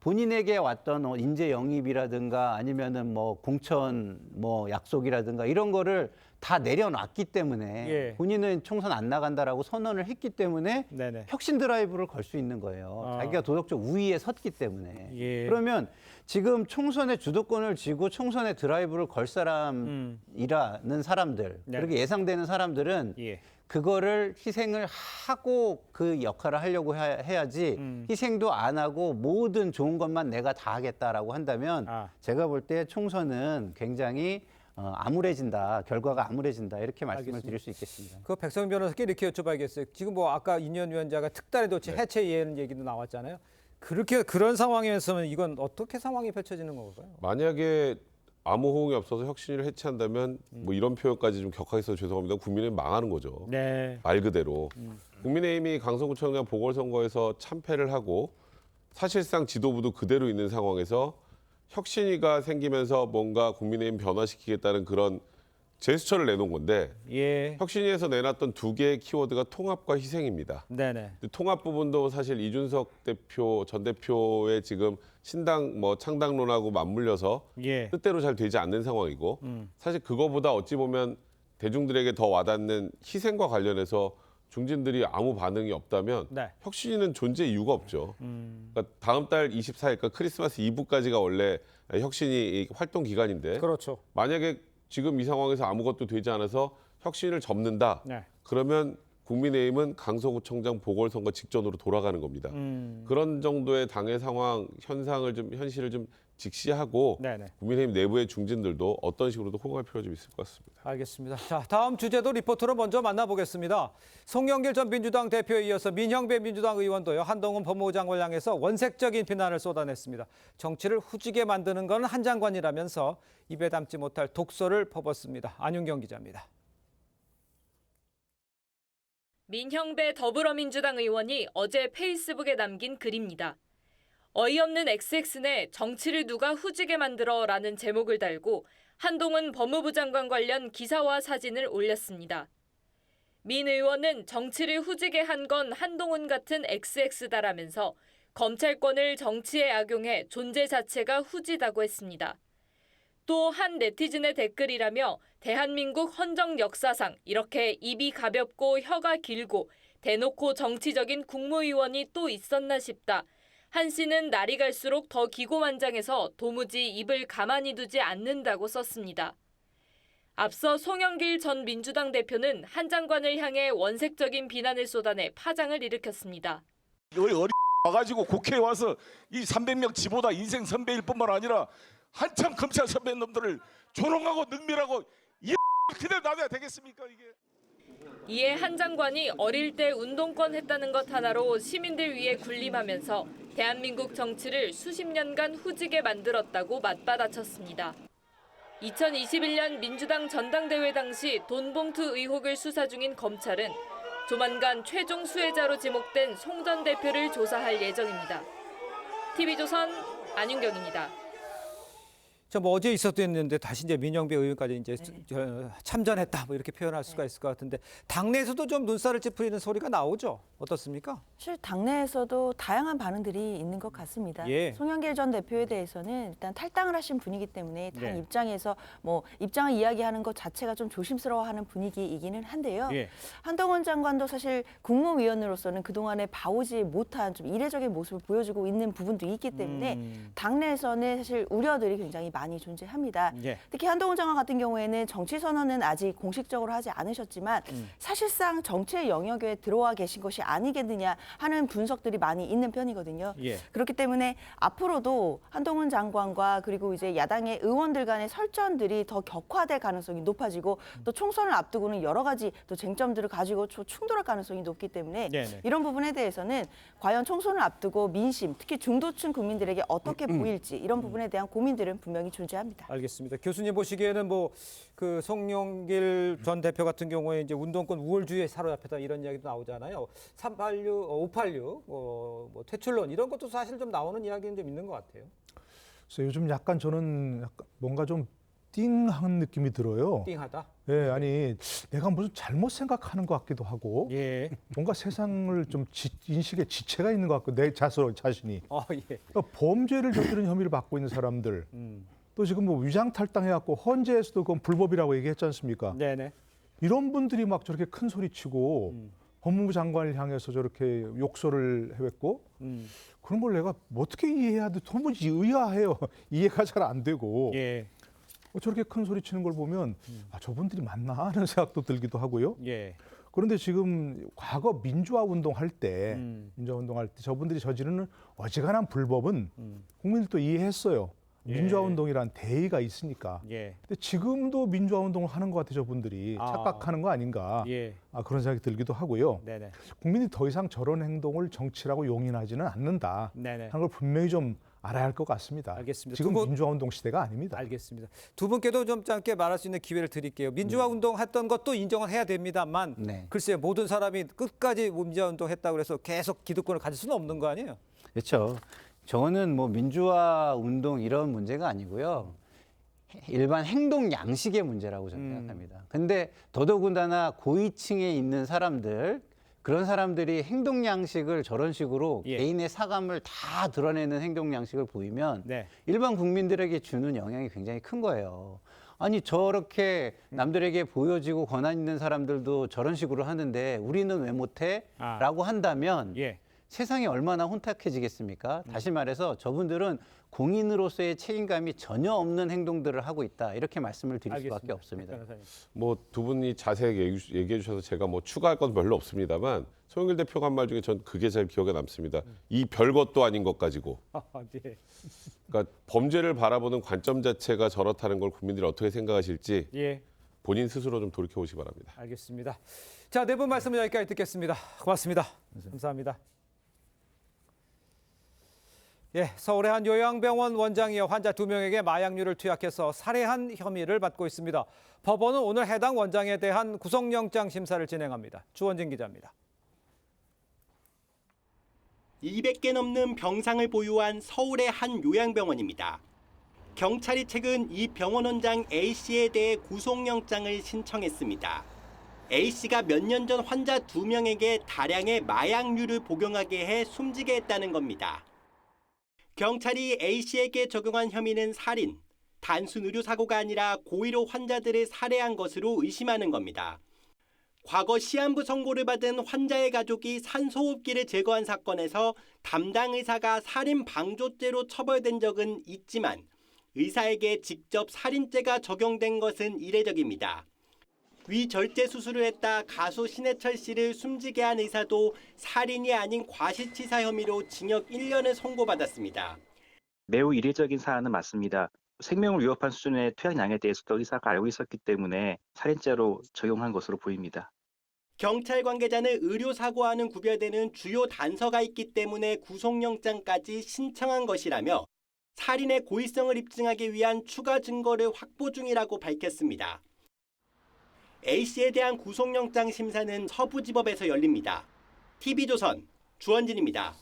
본인에게 왔던 인재 영입이라든가 아니면은 뭐 공천 뭐 약속이라든가 이런 거를 다 내려놨기 때문에 예. 본인은 총선 안 나간다라고 선언을 했기 때문에 네네. 혁신 드라이브를 걸 수 있는 거예요. 자기가 도덕적 우위에 섰기 때문에. 예. 그러면 지금 총선의 주도권을 쥐고 총선의 드라이브를 걸 사람이라는 사람들, 네. 그렇게 예상되는 사람들은 예. 그거를 희생을 하고 그 역할을 하려고 해야지 희생도 안 하고 모든 좋은 것만 내가 다 하겠다라고 한다면 제가 볼 때 총선은 굉장히 암울해진다, 결과가 암울해진다 이렇게 말씀을 알겠습니다. 드릴 수 있겠습니다. 그 백성민 변호사께 이렇게 여쭤봐야겠어요. 지금 뭐 아까 인현 위원장가 특단의 조치 해체 예는 얘기도 나왔잖아요. 그런 상황에서는 이건 어떻게 상황이 펼쳐지는 건가요? 만약에 아무 호응이 없어서 혁신위를 해체한다면 뭐 이런 표현까지 좀 격하게 써서 죄송합니다. 국민의힘 망하는 거죠. 네. 말 그대로. 국민의힘이 강서구청장 보궐선거에서 참패를 하고 사실상 지도부도 그대로 있는 상황에서 혁신위가 생기면서 뭔가 국민의힘 변화시키겠다는 그런 제스처를 내놓은 건데 예. 혁신위에서 내놨던 두 개의 키워드가 통합과 희생입니다. 네네. 근데 통합 부분도 사실 이준석 대표 전 대표의 지금 신당 뭐 창당론하고 맞물려서 예. 뜻대로 잘 되지 않는 상황이고 사실 그거보다 어찌 보면 대중들에게 더 와닿는 희생과 관련해서 중진들이 아무 반응이 없다면 네. 혁신위는 존재 이유가 없죠. 그러니까 다음 달 24일, 그러니까 크리스마스 이브까지가 원래 혁신위 활동 기간인데 그렇죠. 만약에 지금 이 상황에서 아무것도 되지 않아서 혁신을 접는다. 네. 그러면 국민의힘은 강서구청장 보궐선거 직전으로 돌아가는 겁니다. 그런 정도의 당의 상황, 현실을 좀 직시하고 네네. 국민의힘 내부의 중진들도 어떤 식으로도 호응할 필요가 좀 있을 것 같습니다. 알겠습니다. 자, 다음 주제도 리포트로 먼저 만나보겠습니다. 송영길 전 민주당 대표에 이어서 민형배 민주당 의원도요. 한동훈 법무부 장관을 향해서 원색적인 비난을 쏟아냈습니다. 정치를 후지게 만드는 건 한 장관이라면서 입에 담지 못할 독소를 퍼붓습니다. 안윤경 기자입니다. 민형배 더불어민주당 의원이 어제 페이스북에 남긴 글입니다. 어이없는 XX네 정치를 누가 후지게 만들어라는 제목을 달고 한동훈 법무부 장관 관련 기사와 사진을 올렸습니다. 민 의원은 정치를 후지게 한 건 한동훈 같은 XX다라면서 검찰권을 정치에 악용해 존재 자체가 후지다고 했습니다. 또 한 네티즌의 댓글이라며 대한민국 헌정 역사상 이렇게 입이 가볍고 혀가 길고 대놓고 정치적인 국무위원이 또 있었나 싶다. 한 씨는 날이 갈수록 더 기고만장해서 도무지 입을 가만히 두지 않는다고 썼습니다. 앞서 송영길 전 민주당 대표는 한 장관을 향해 원색적인 비난을 쏟아내 파장을 일으켰습니다. 와가지고 국회에 와서 이 300명 지보다 인생 선배일 뿐만 아니라 한참 검찰 선배놈들을 조롱하고 능멸하고 이 그대로 놔둬야 되겠습니까 이게? 이에 한 장관이 어릴 때 운동권 했다는 것 하나로 시민들 위해 군림하면서 대한민국 정치를 수십 년간 후지게 만들었다고 맞받아쳤습니다. 2021년 민주당 전당대회 당시 돈봉투 의혹을 수사 중인 검찰은 조만간 최종 수혜자로 지목된 송 전 대표를 조사할 예정입니다. TV조선 안윤경입니다. 뭐 어제 있었는데 다시 이제 민영배 의원까지 이제 참전했다 뭐 이렇게 표현할 수가 있을 것 같은데 당내에서도 좀 눈살을 찌푸리는 소리가 나오죠. 어떻습니까? 사실 당내에서도 다양한 반응들이 있는 것 같습니다. 예. 송영길 전 대표에 대해서는 일단 탈당을 하신 분이기 때문에 당 네. 입장에서 뭐 입장을 이야기하는 것 자체가 좀 조심스러워하는 분위기이기는 한데요. 예. 한동훈 장관도 사실 국무위원으로서는 그동안에 봐오지 못한 좀 이례적인 모습을 보여주고 있는 부분도 있기 때문에 당내에서는 사실 우려들이 굉장히 많이 존재합니다. 예. 특히 한동훈 장관 같은 경우에는 정치 선언은 아직 공식적으로 하지 않으셨지만 사실상 정치의 영역에 들어와 계신 것이 아니겠느냐 하는 분석들이 많이 있는 편이거든요. 예. 그렇기 때문에 앞으로도 한동훈 장관과 그리고 이제 야당의 의원들 간의 설전들이 더 격화될 가능성이 높아지고 또 총선을 앞두고는 여러 가지 또 쟁점들을 가지고 충돌할 가능성이 높기 때문에 네네. 이런 부분에 대해서는 과연 총선을 앞두고 민심, 특히 중도층 국민들에게 어떻게 보일지 이런 부분에 대한 고민들은 분명히 존재합니다. 알겠습니다. 교수님 보시기에는 뭐 그 송영길 전 대표 같은 경우에 이제 운동권 우월주의에 사로잡혔다 이런 이야기도 나오잖아요. 386, 586, 뭐 퇴출론 이런 것도 사실 좀 나오는 이야기는 좀 있는 것 같아요. 그래서 요즘 약간 저는 뭔가 좀 띵한 느낌이 들어요. 띵하다? 예, 아니 내가 무슨 잘못 생각하는 것 같기도 하고, 예. 뭔가 세상을 좀 인식에 지체가 있는 것 같고 내 자신이. 예. 그러니까 범죄를 저지른 혐의를 받고 있는 사람들, 또 지금 뭐 위장 탈당해갖고 헌재에서도 그건 불법이라고 얘기했지 않습니까? 네네. 이런 분들이 막 저렇게 큰 소리치고 법무부 장관을 향해서 저렇게 욕설을 해왔고, 그런 걸 내가 어떻게 이해해야 돼? 도무지 의아해요. 이해가 잘 안 되고. 예. 저렇게 큰 소리 치는 걸 보면 저분들이 맞나 하는 생각도 들기도 하고요. 예. 그런데 지금 과거 민주화 운동할 때 저분들이 저지르는 어지간한 불법은 국민들도 이해했어요. 예. 민주화 운동이란 대의가 있으니까. 예. 근데 지금도 민주화 운동을 하는 것 같아요. 저분들이 착각하는 거 아닌가. 예. 그런 생각이 들기도 하고요. 네네. 국민이 더 이상 저런 행동을 정치라고 용인하지는 않는다 네네. 하는 걸 분명히 좀 알아야 할 것 같습니다. 알겠습니다. 지금 민주화 운동 시대가 아닙니다. 알겠습니다. 두 분께도 좀 짧게 말할 수 있는 기회를 드릴게요. 민주화 운동 했던 것도 인정을 해야 됩니다만 글쎄요, 모든 사람이 끝까지 민주화 운동 했다고 해서 계속 기득권을 가질 수는 없는 거 아니에요? 그렇죠. 저는 뭐 민주화 운동 이런 문제가 아니고요. 일반 행동 양식의 문제라고 저는 생각합니다. 근데 더더군다나 고위층에 있는 사람들, 그런 사람들이 행동 양식을 저런 식으로 개인의 사감을 다 드러내는 행동 양식을 보이면 일반 국민들에게 주는 영향이 굉장히 큰 거예요. 아니 저렇게 남들에게 보여지고 권한 있는 사람들도 저런 식으로 하는데 우리는 왜 못해? 라고 한다면 세상이 얼마나 혼탁해지겠습니까? 다시 말해서 저분들은 공인으로서의 책임감이 전혀 없는 행동들을 하고 있다. 이렇게 말씀을 드릴 수밖에 없습니다. 뭐 두 분이 자세하게 얘기해 주셔서 제가 뭐 추가할 건 별로 없습니다만 송영길 대표가 한 말 중에 전 그게 제일 기억에 남습니다. 이 별것도 아닌 것 가지고. 네. 그러니까 범죄를 바라보는 관점 자체가 저렇다는 걸 국민들이 어떻게 생각하실지 본인 스스로 좀 돌이켜 보시기 바랍니다. 알겠습니다. 자, 네 분 말씀을 여기까지 듣겠습니다. 고맙습니다. 감사합니다. 예, 서울의 한 요양병원 원장이어 환자 2명에게 마약류를 투약해서 살해한 혐의를 받고 있습니다. 법원은 오늘 해당 원장에 대한 구속영장 심사를 진행합니다. 주원진 기자입니다. 200개 넘는 병상을 보유한 서울의 한 요양병원입니다. 경찰이 최근 이 병원 원장 A씨에 대해 구속영장을 신청했습니다. A씨가 몇 년 전 환자 2명에게 다량의 마약류를 복용하게 해 숨지게 했다는 겁니다. 경찰이 A씨에게 적용한 혐의는 살인, 단순 의료사고가 아니라 고의로 환자들을 살해한 것으로 의심하는 겁니다. 과거 시한부 선고를 받은 환자의 가족이 산소호흡기를 제거한 사건에서 담당 의사가 살인 방조죄로 처벌된 적은 있지만 의사에게 직접 살인죄가 적용된 것은 이례적입니다. 위절제 수술을 했다 가수 신해철 씨를 숨지게 한 의사도 살인이 아닌 과실치사 혐의로 징역 1년을 선고받았습니다. 매우 이례적인 사안은 맞습니다. 생명을 위협한 수준의 투약량에 대해서도 의사가 알고 있었기 때문에 살인죄로 적용한 것으로 보입니다. 경찰 관계자는 의료사고와는 구별되는 주요 단서가 있기 때문에 구속영장까지 신청한 것이라며 살인의 고의성을 입증하기 위한 추가 증거를 확보 중이라고 밝혔습니다. A씨에 대한 구속영장 심사는 서부지법에서 열립니다. TV조선 주원진입니다.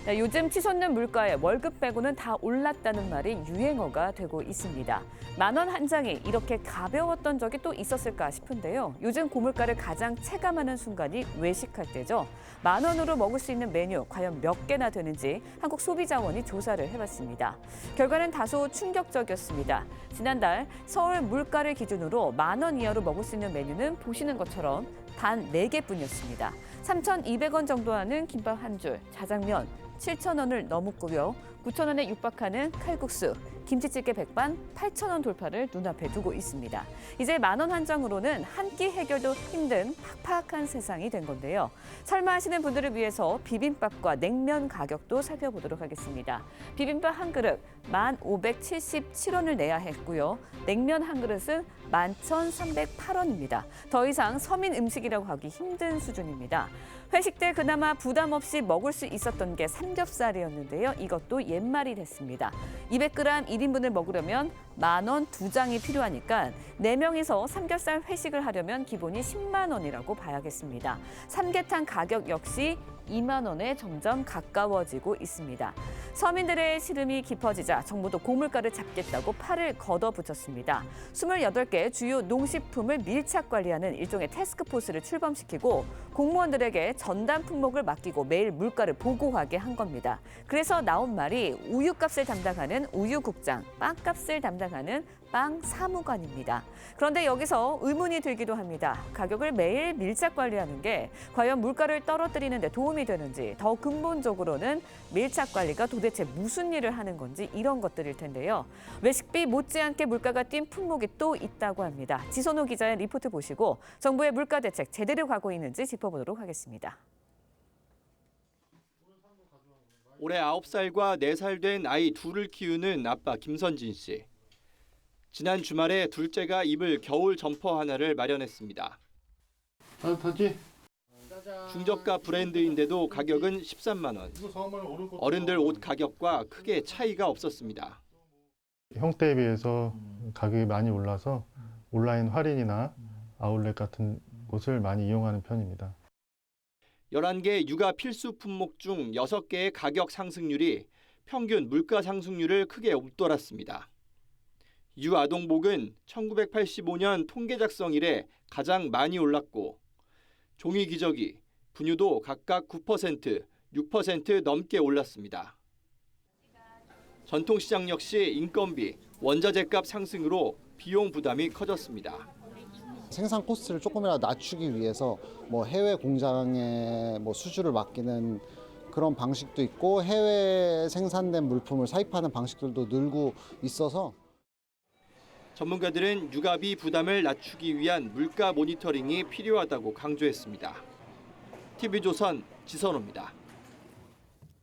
네, 요즘 치솟는 물가에 월급 빼고는 다 올랐다는 말이 유행어가 되고 있습니다. 10,000원 한 장이 이렇게 가벼웠던 적이 또 있었을까 싶은데요. 요즘 고물가를 가장 체감하는 순간이 외식할 때죠. 10,000원으로 먹을 수 있는 메뉴 과연 몇 개나 되는지 한국소비자원이 조사를 해봤습니다. 결과는 다소 충격적이었습니다. 지난달 서울 물가를 기준으로 10,000원 이하로 먹을 수 있는 메뉴는 보시는 것처럼 단 4개뿐이었습니다. 3,200원 정도 하는 김밥 한 줄, 자장면 7,000원을 넘었고요. 9,000원에 육박하는 칼국수, 김치찌개 백반 8,000원 돌파를 눈앞에 두고 있습니다. 이제 10,000원 한 장으로는 한 끼 해결도 힘든 팍팍한 세상이 된 건데요. 설마 하시는 분들을 위해서 비빔밥과 냉면 가격도 살펴보도록 하겠습니다. 비빔밥 한 그릇 1,577원을 내야 했고요. 냉면 한 그릇은 11,308원입니다. 더 이상 서민 음식이라고 하기 힘든 수준입니다. 회식 때 그나마 부담 없이 먹을 수 있었던 게 삼겹살이었는데요. 이것도 옛말이 됐습니다. 200g 1인분을 먹으려면 10,000원 2장이 필요하니까 4명이서 삼겹살 회식을 하려면 기본이 10만 원이라고 봐야겠습니다. 삼계탕 가격 역시 2만 원에 점점 가까워지고 있습니다. 서민들의 시름이 깊어지자 정부도 고물가를 잡겠다고 팔을 걷어붙였습니다. 28개 주요 농식품을 밀착 관리하는 일종의 태스크포스를 출범시키고 공무원들에게 전담 품목을 맡기고 매일 물가를 보고하게 한 겁니다. 그래서 나온 말이 우유값을 담당하는 우유국장, 빵값을 담당하는 빵 사무관입니다. 그런데 여기서 의문이 들기도 합니다. 가격을 매일 밀착 관리하는 게 과연 물가를 떨어뜨리는 데 도움이 되는지, 더 근본적으로는 밀착 관리가 도대체 무슨 일을 하는 건지 이런 것들일 텐데요. 외식비 못지않게 물가가 뛴 품목이 또 있다고 합니다. 지선호 기자의 리포트 보시고 정부의 물가 대책 제대로 가고 있는지 짚어보도록 하겠습니다. 올해 9살과 4살 된 아이 둘을 키우는 아빠 김선진 씨. 지난 주말에 둘째가 입을 겨울 점퍼 하나를 마련했습니다. 따뜻하지? 중저가 브랜드인데도 가격은 13만 원. 어른들 옷 가격과 크게 차이가 없었습니다. 형태에 비해서 가격이 많이 올라서 온라인 할인이나 아울렛 같은 곳을 많이 이용하는 편입니다. 11개 육아 필수 품목 중 6개의 가격 상승률이 평균 물가 상승률을 크게 웃돌았습니다. 유아동복은 1985년 통계 작성 이래 가장 많이 올랐고 종이 기저귀, 분유도 각각 9%, 6% 넘게 올랐습니다. 전통시장 역시 인건비, 원자재값 상승으로 비용 부담이 커졌습니다. 생산 코스트를 조금이라도 낮추기 위해서 뭐 해외 공장에 뭐 수주를 맡기는 그런 방식도 있고 해외 생산된 물품을 사입하는 방식들도 늘고 있어서 전문가들은 육아비 부담을 낮추기 위한 물가 모니터링이 필요하다고 강조했습니다. TV조선 지선호입니다.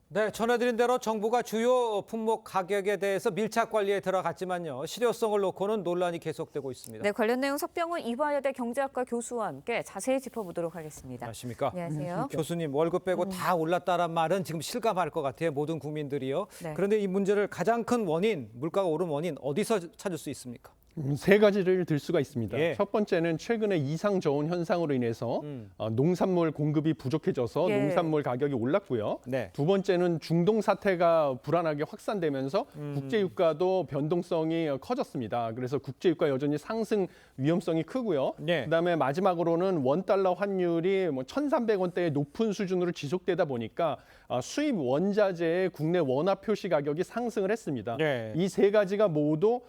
네, 전해드린 대로 정부가 주요 품목 가격에 대해서 밀착 관리에 들어갔지만요. 실효성을 놓고는 논란이 계속되고 있습니다. 네, 관련 내용 석병훈 이화여대 경제학과 교수와 함께 자세히 짚어보도록 하겠습니다. 안녕하십니까? 안녕하세요. 교수님, 월급 빼고 다 올랐다란 말은 지금 실감할 것 같아요. 모든 국민들이요. 네. 그런데 이 문제를 가장 큰 원인, 물가가 오른 원인 어디서 찾을 수 있습니까? 세 가지를 들 수가 있습니다. 예. 첫 번째는 최근에 이상 저온 현상으로 인해서 농산물 공급이 부족해져서 예. 농산물 가격이 올랐고요. 네. 두 번째는 중동 사태가 불안하게 확산되면서 국제유가도 변동성이 커졌습니다. 그래서 국제유가 여전히 상승 위험성이 크고요. 네. 그다음에 마지막으로는 원달러 환율이 1,300원대의 높은 수준으로 지속되다 보니까 수입 원자재의 국내 원화 표시 가격이 상승을 했습니다. 네. 이 세 가지가 모두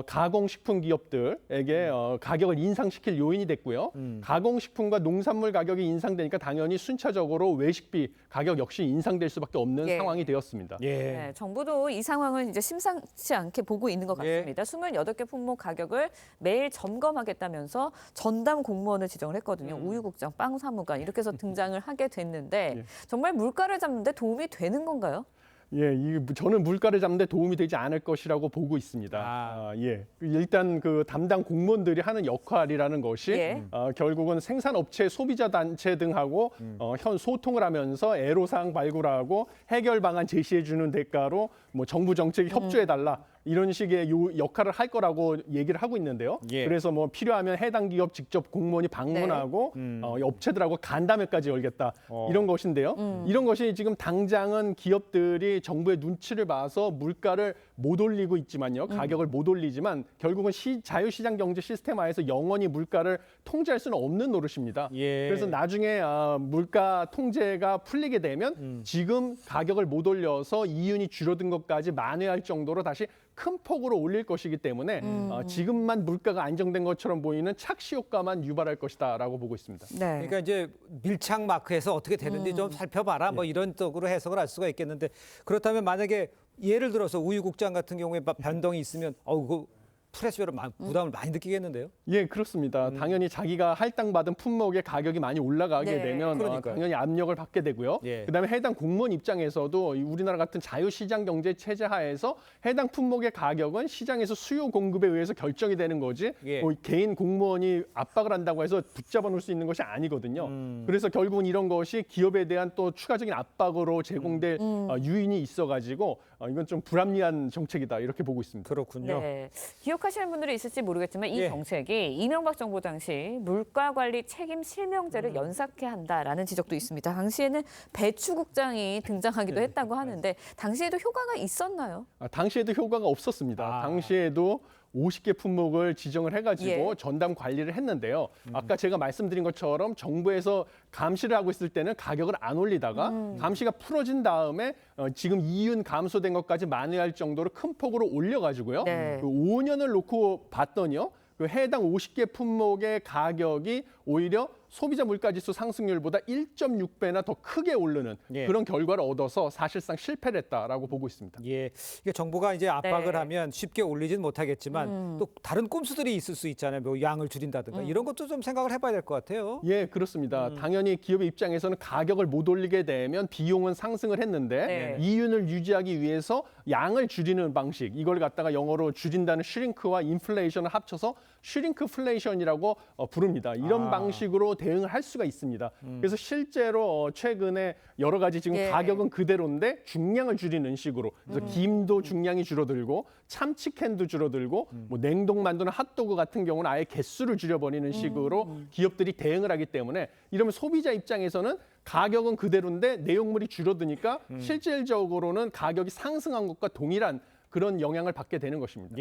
가공식품 기업들에게 가격을 인상시킬 요인이 됐고요. 가공식품과 농산물 가격이 인상되니까 당연히 순차적으로 외식비 가격 역시 인상될 수밖에 없는 예. 상황이 되었습니다. 네, 정부도 이 상황을 이제 심상치 않게 보고 있는 것 같습니다. 28개 품목 가격을 매일 점검하겠다면서 전담 공무원을 지정을 했거든요. 우유국장, 빵 사무관 이렇게 해서 등장을 하게 됐는데 정말 물가를 잡는 데 도움이 되는 건가요? 예, 저는 물가를 잡는 데 도움이 되지 않을 것이라고 보고 있습니다. 예, 일단 그 담당 공무원들이 하는 역할이라는 것이 예. 결국은 생산업체, 소비자 단체 등하고 현 소통을 하면서 애로사항 발굴하고 해결 방안 제시해 주는 대가로 뭐 정부 정책에 협조해 달라 이런 식의 역할을 할 거라고 얘기를 하고 있는데요. 그래서 뭐 필요하면 해당 기업 직접 공무원이 방문하고 업체들하고 간담회까지 열겠다 이런 것인데요. 이런 것이 지금 당장은 기업들이 정부의 눈치를 봐서 물가를 못 올리고 있지만요. 가격을 못 올리지만 결국은 자유시장 경제 시스템하에서 영원히 물가를 통제할 수는 없는 노릇입니다. 그래서 나중에 물가 통제가 풀리게 되면 지금 가격을 못 올려서 이윤이 줄어든 것까지 만회할 정도로 다시 큰 폭으로 올릴 것이기 때문에 지금만 물가가 안정된 것처럼 보이는 착시 효과만 유발할 것이다라고 보고 있습니다. 그러니까 이제 밀착 마크에서 어떻게 되는지 좀 살펴봐라. 뭐 이런 쪽으로 해석을 할 수가 있겠는데 그렇다면 만약에 예를 들어서 우유국장 같은 경우에 변동이 있으면 그 프레시어를 부담을 많이 느끼겠는데요? 예, 그렇습니다. 당연히 자기가 할당받은 품목의 가격이 많이 올라가게 되면 당연히 압력을 받게 되고요. 그다음에 해당 공무원 입장에서도 우리나라 같은 자유시장 경제 체제 하에서 해당 품목의 가격은 시장에서 수요 공급에 의해서 결정이 되는 거지 뭐 개인 공무원이 압박을 한다고 해서 붙잡아 놓을 수 있는 것이 아니거든요. 그래서 결국은 이런 것이 기업에 대한 또 추가적인 압박으로 제공될 유인이 있어가지고 이건 좀 불합리한 정책이다 이렇게 보고 있습니다. 그렇군요. 기억하시는 분들이 있을지 모르겠지만 이 정책이 이명박 정부 당시 물가관리 책임 실명제를 연상케 한다라는 지적도 있습니다. 당시에는 배추국장이 등장하기도 했다고 하는데 당시에도 효과가 있었나요? 당시에도 효과가 없었습니다. 당시에도 50개 품목을 지정을 해가지고 전담 관리를 했는데요. 아까 제가 말씀드린 것처럼 정부에서 감시를 하고 있을 때는 가격을 안 올리다가 감시가 풀어진 다음에 지금 이윤 감소된 것까지 만회할 정도로 큰 폭으로 올려가지고요. 그 5년을 놓고 봤더니요. 그 해당 50개 품목의 가격이 오히려 소비자 물가지수 상승률보다 1.6배나 더 크게 오르는 그런 결과를 얻어서 사실상 실패를 했다라고 보고 있습니다. 이게 정부가 이제 압박을 하면 쉽게 올리진 못하겠지만 또 다른 꼼수들이 있을 수 있잖아요. 뭐 양을 줄인다든가 이런 것도 좀 생각을 해봐야 될 것 같아요. 예, 그렇습니다. 당연히 기업의 입장에서는 가격을 못 올리게 되면 비용은 상승을 했는데 이윤을 유지하기 위해서 양을 줄이는 방식, 이걸 갖다가 영어로 줄인다는 슈링크와 인플레이션을 합쳐서 슈링크플레이션이라고 부릅니다. 이런 방식으로 대응을 할 수가 있습니다. 그래서 실제로 최근에 여러 가지 지금 가격은 그대로인데 중량을 줄이는 식으로 그래서 김도 중량이 줄어들고 참치캔도 줄어들고 뭐 냉동 만두나 핫도그 같은 경우는 아예 개수를 줄여버리는 식으로 기업들이 대응을 하기 때문에 이러면 소비자 입장에서는 가격은 그대로인데 내용물이 줄어드니까 실질적으로는 가격이 상승한 것과 동일한 그런 영향을 받게 되는 것입니다.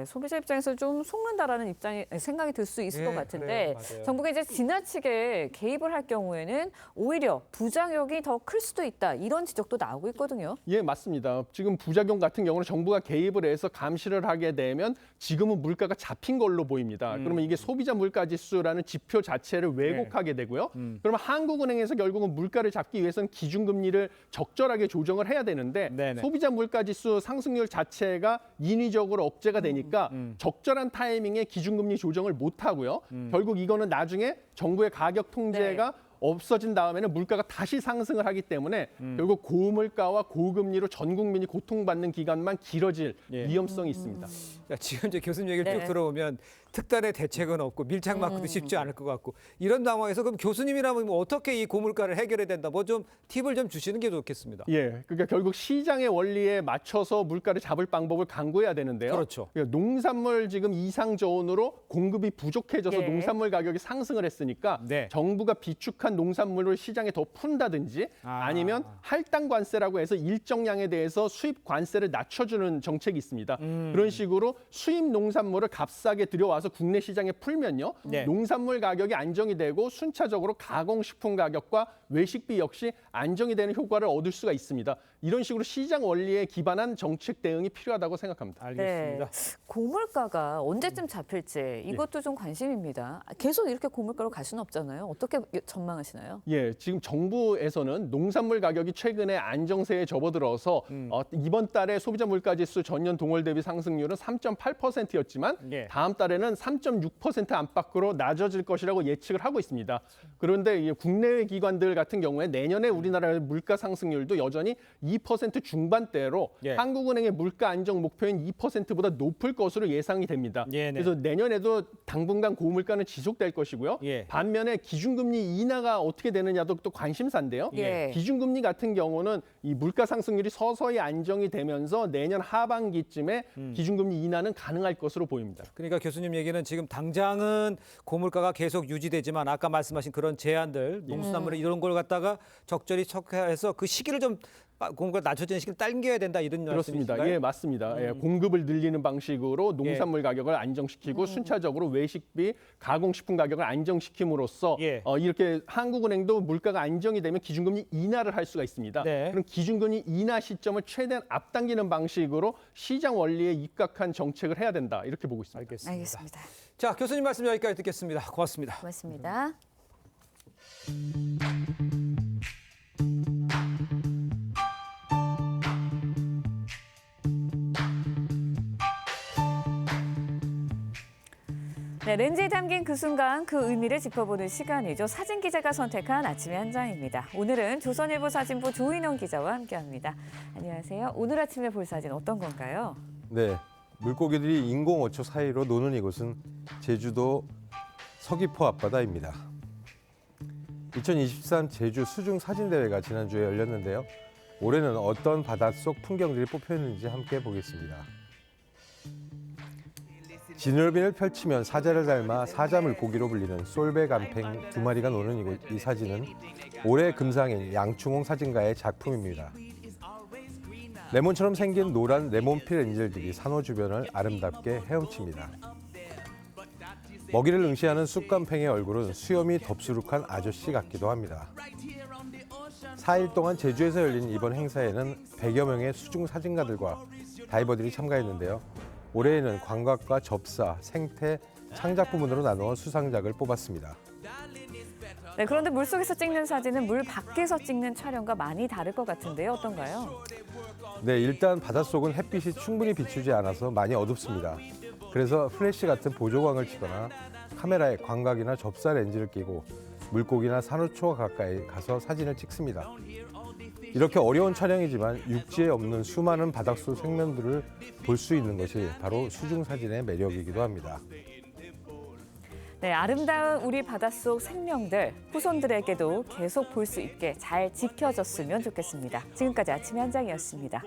소비자 입장에서 좀 속는다라는 생각이 들 수 있을 것 같은데 정부가 이제 지나치게 개입을 할 경우에는 오히려 부작용이 더 클 수도 있다 이런 지적도 나오고 있거든요. 예, 맞습니다. 지금 부작용 같은 경우는 정부가 개입을 해서 감시를 하게 되면 지금은 물가가 잡힌 걸로 보입니다. 그러면 이게 소비자 물가지수라는 지표 자체를 왜곡하게 되고요. 그러면 한국은행에서 결국은 물가를 잡기 위해서는 기준금리를 적절하게 조정을 해야 되는데 소비자 물가지수 상승률 자체가 인위적으로 억제가 되니까 적절한 타이밍에 기준금리 조정을 못 하고요. 결국 이거는 나중에 정부의 가격 통제가 없어진 다음에는 물가가 다시 상승을 하기 때문에 결국 고물가와 고금리로 전 국민이 고통받는 기간만 길어질 위험성이 있습니다. 지금 이제 교수님 얘기를 쭉 들어오면 특단의 대책은 없고 밀착 마크도 쉽지 않을 것 같고 이런 상황에서 그럼 교수님이라면 뭐 어떻게 이 고물가를 해결해야 된다? 뭐 좀 팁을 좀 주시는 게 좋겠습니다. 예, 그러니까 결국 시장의 원리에 맞춰서 물가를 잡을 방법을 강구해야 되는데요. 그렇죠. 그러니까 농산물 지금 이상 저온으로 공급이 부족해져서 농산물 가격이 상승을 했으니까 정부가 비축한 농산물을 시장에 더 푼다든지 아니면 할당 관세라고 해서 일정량에 대해서 수입 관세를 낮춰주는 정책이 있습니다. 그런 식으로 수입 농산물을 값싸게 들여와서 국내 시장에 풀면요. 농산물 가격이 안정이 되고 순차적으로 가공식품 가격과 외식비 역시 안정이 되는 효과를 얻을 수가 있습니다. 이런 식으로 시장 원리에 기반한 정책 대응이 필요하다고 생각합니다. 알겠습니다. 고물가가 언제쯤 잡힐지 이것도 좀 관심입니다. 계속 이렇게 고물가로 갈 수는 없잖아요. 어떻게 전망하시나요? 예, 지금 정부에서는 농산물 가격이 최근에 안정세에 접어들어서 이번 달에 소비자 물가지수 전년 동월 대비 상승률은 3.8%였지만 다음 달에는 3.6% 안팎으로 낮아질 것이라고 예측을 하고 있습니다. 그런데 국내외 기관들 같은 경우에 내년에 우리나라의 물가 상승률도 여전히 2% 중반대로 한국은행의 물가 안정 목표인 2%보다 높을 것으로 예상이 됩니다. 그래서 내년에도 당분간 고물가는 지속될 것이고요. 반면에 기준금리 인하가 기준금리가 어떻게 되느냐도 또 관심사인데요. 예. 기준금리 같은 경우는 이 물가 상승률이 서서히 안정이 되면서 내년 하반기쯤에 기준금리 인하는 가능할 것으로 보입니다. 그러니까 교수님 얘기는 지금 당장은 고물가가 계속 유지되지만 아까 말씀하신 그런 제한들, 농수산물 이런 걸 갖다가 적절히 척해서 그 시기를 좀 공급가 낮춰지는 시기를 당겨야 된다 이런 그렇습니다. 말씀이신가요? 예, 맞습니다. 예, 공급을 늘리는 방식으로 농산물 가격을 안정시키고 순차적으로 외식비, 가공식품 가격을 안정시킴으로써 이렇게 한국은행도 물가가 안정이 되면 기준금리 인하를 할 수가 있습니다. 그럼 기준금리 인하 시점을 최대한 앞당기는 방식으로 시장 원리에 입각한 정책을 해야 된다 이렇게 보고 있습니다. 알겠습니다. 자, 교수님 말씀 여기까지 듣겠습니다. 고맙습니다. 고맙습니다. 네, 렌즈에 담긴 그 순간 그 의미를 짚어보는 시간이죠. 사진 기자가 선택한 아침의 한 장입니다. 오늘은 조선일보 사진부 조인원 기자와 함께합니다. 안녕하세요. 오늘 아침에 볼 사진 어떤 건가요? 네, 물고기들이 인공 어초 사이로 노는 이곳은 제주도 서귀포 앞바다입니다. 2023 제주 수중 사진대회가 지난주에 열렸는데요. 올해는 어떤 바닷속 풍경들이 뽑혔는지 함께 보겠습니다. 진울빈을 펼치면 사자를 닮아 사자물고기로 불리는 솔배 간팽 두 마리가 노는 이 사진은 올해 금상인 양충홍 사진가의 작품입니다. 레몬처럼 생긴 노란 레몬필 엔젤들이 산호 주변을 아름답게 헤엄칩니다. 먹이를 응시하는 쑥간팽의 얼굴은 수염이 덥수룩한 아저씨 같기도 합니다. 4일 동안 제주에서 열린 이번 행사에는 100여 명의 수중 사진가들과 다이버들이 참가했는데요. 올해에는 광각과 접사, 생태, 창작 부문으로 나누어 수상작을 뽑았습니다. 네, 그런데 물속에서 찍는 사진은 물 밖에서 찍는 촬영과 많이 다를 것 같은데요. 어떤가요? 네, 일단 바닷속은 햇빛이 충분히 비추지 않아서 많이 어둡습니다. 그래서 플래시 같은 보조광을 치거나 카메라에 광각이나 접사 렌즈를 끼고 물고기나 산호초가 가까이 가서 사진을 찍습니다. 이렇게 어려운 촬영이지만 육지에 없는 수많은 바닷속 생명들을 볼 수 있는 것이 바로 수중사진의 매력이기도 합니다. 네, 아름다운 우리 바닷속 생명들, 후손들에게도 계속 볼 수 있게 잘 지켜졌으면 좋겠습니다. 지금까지 아침의 한 장이었습니다.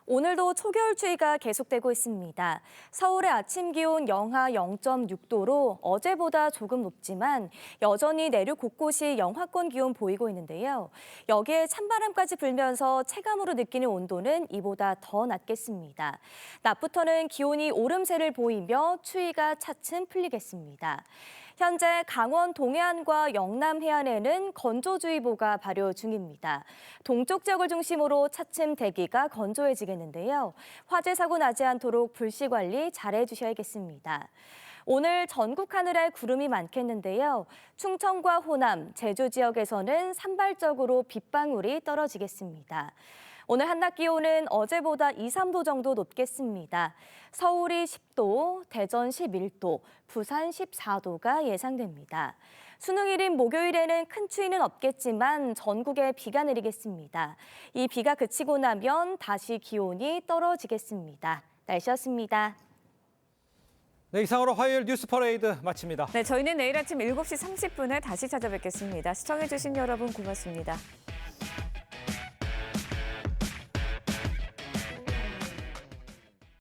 오늘도 초겨울 추위가 계속되고 있습니다. 서울의 아침 기온 영하 0.6도로 어제보다 조금 높지만 여전히 내륙 곳곳이 영하권 기온 보이고 있는데요. 여기에 찬바람까지 불면서 체감으로 느끼는 온도는 이보다 더 낮겠습니다. 낮부터는 기온이 오름세를 보이며 추위가 차츰 풀리겠습니다. 현재 강원 동해안과 영남 해안에는 건조주의보가 발효 중입니다. 동쪽 지역을 중심으로 차츰 대기가 건조해지겠는데요. 화재 사고 나지 않도록 불씨 관리 잘해 주셔야겠습니다. 오늘 전국 하늘에 구름이 많겠는데요. 충청과 호남, 제주 지역에서는 산발적으로 빗방울이 떨어지겠습니다. 오늘 한낮 기온은 어제보다 2, 3도 정도 높겠습니다. 서울이 10도, 대전 11도, 부산 14도가 예상됩니다. 수능일인 목요일에는 큰 추위는 없겠지만 전국에 비가 내리겠습니다. 이 비가 그치고 나면 다시 기온이 떨어지겠습니다. 날씨였습니다. 네, 이상으로 화요일 뉴스 퍼레이드 마칩니다. 네, 저희는 내일 아침 7시 30분에 다시 찾아뵙겠습니다. 시청해주신 여러분 고맙습니다.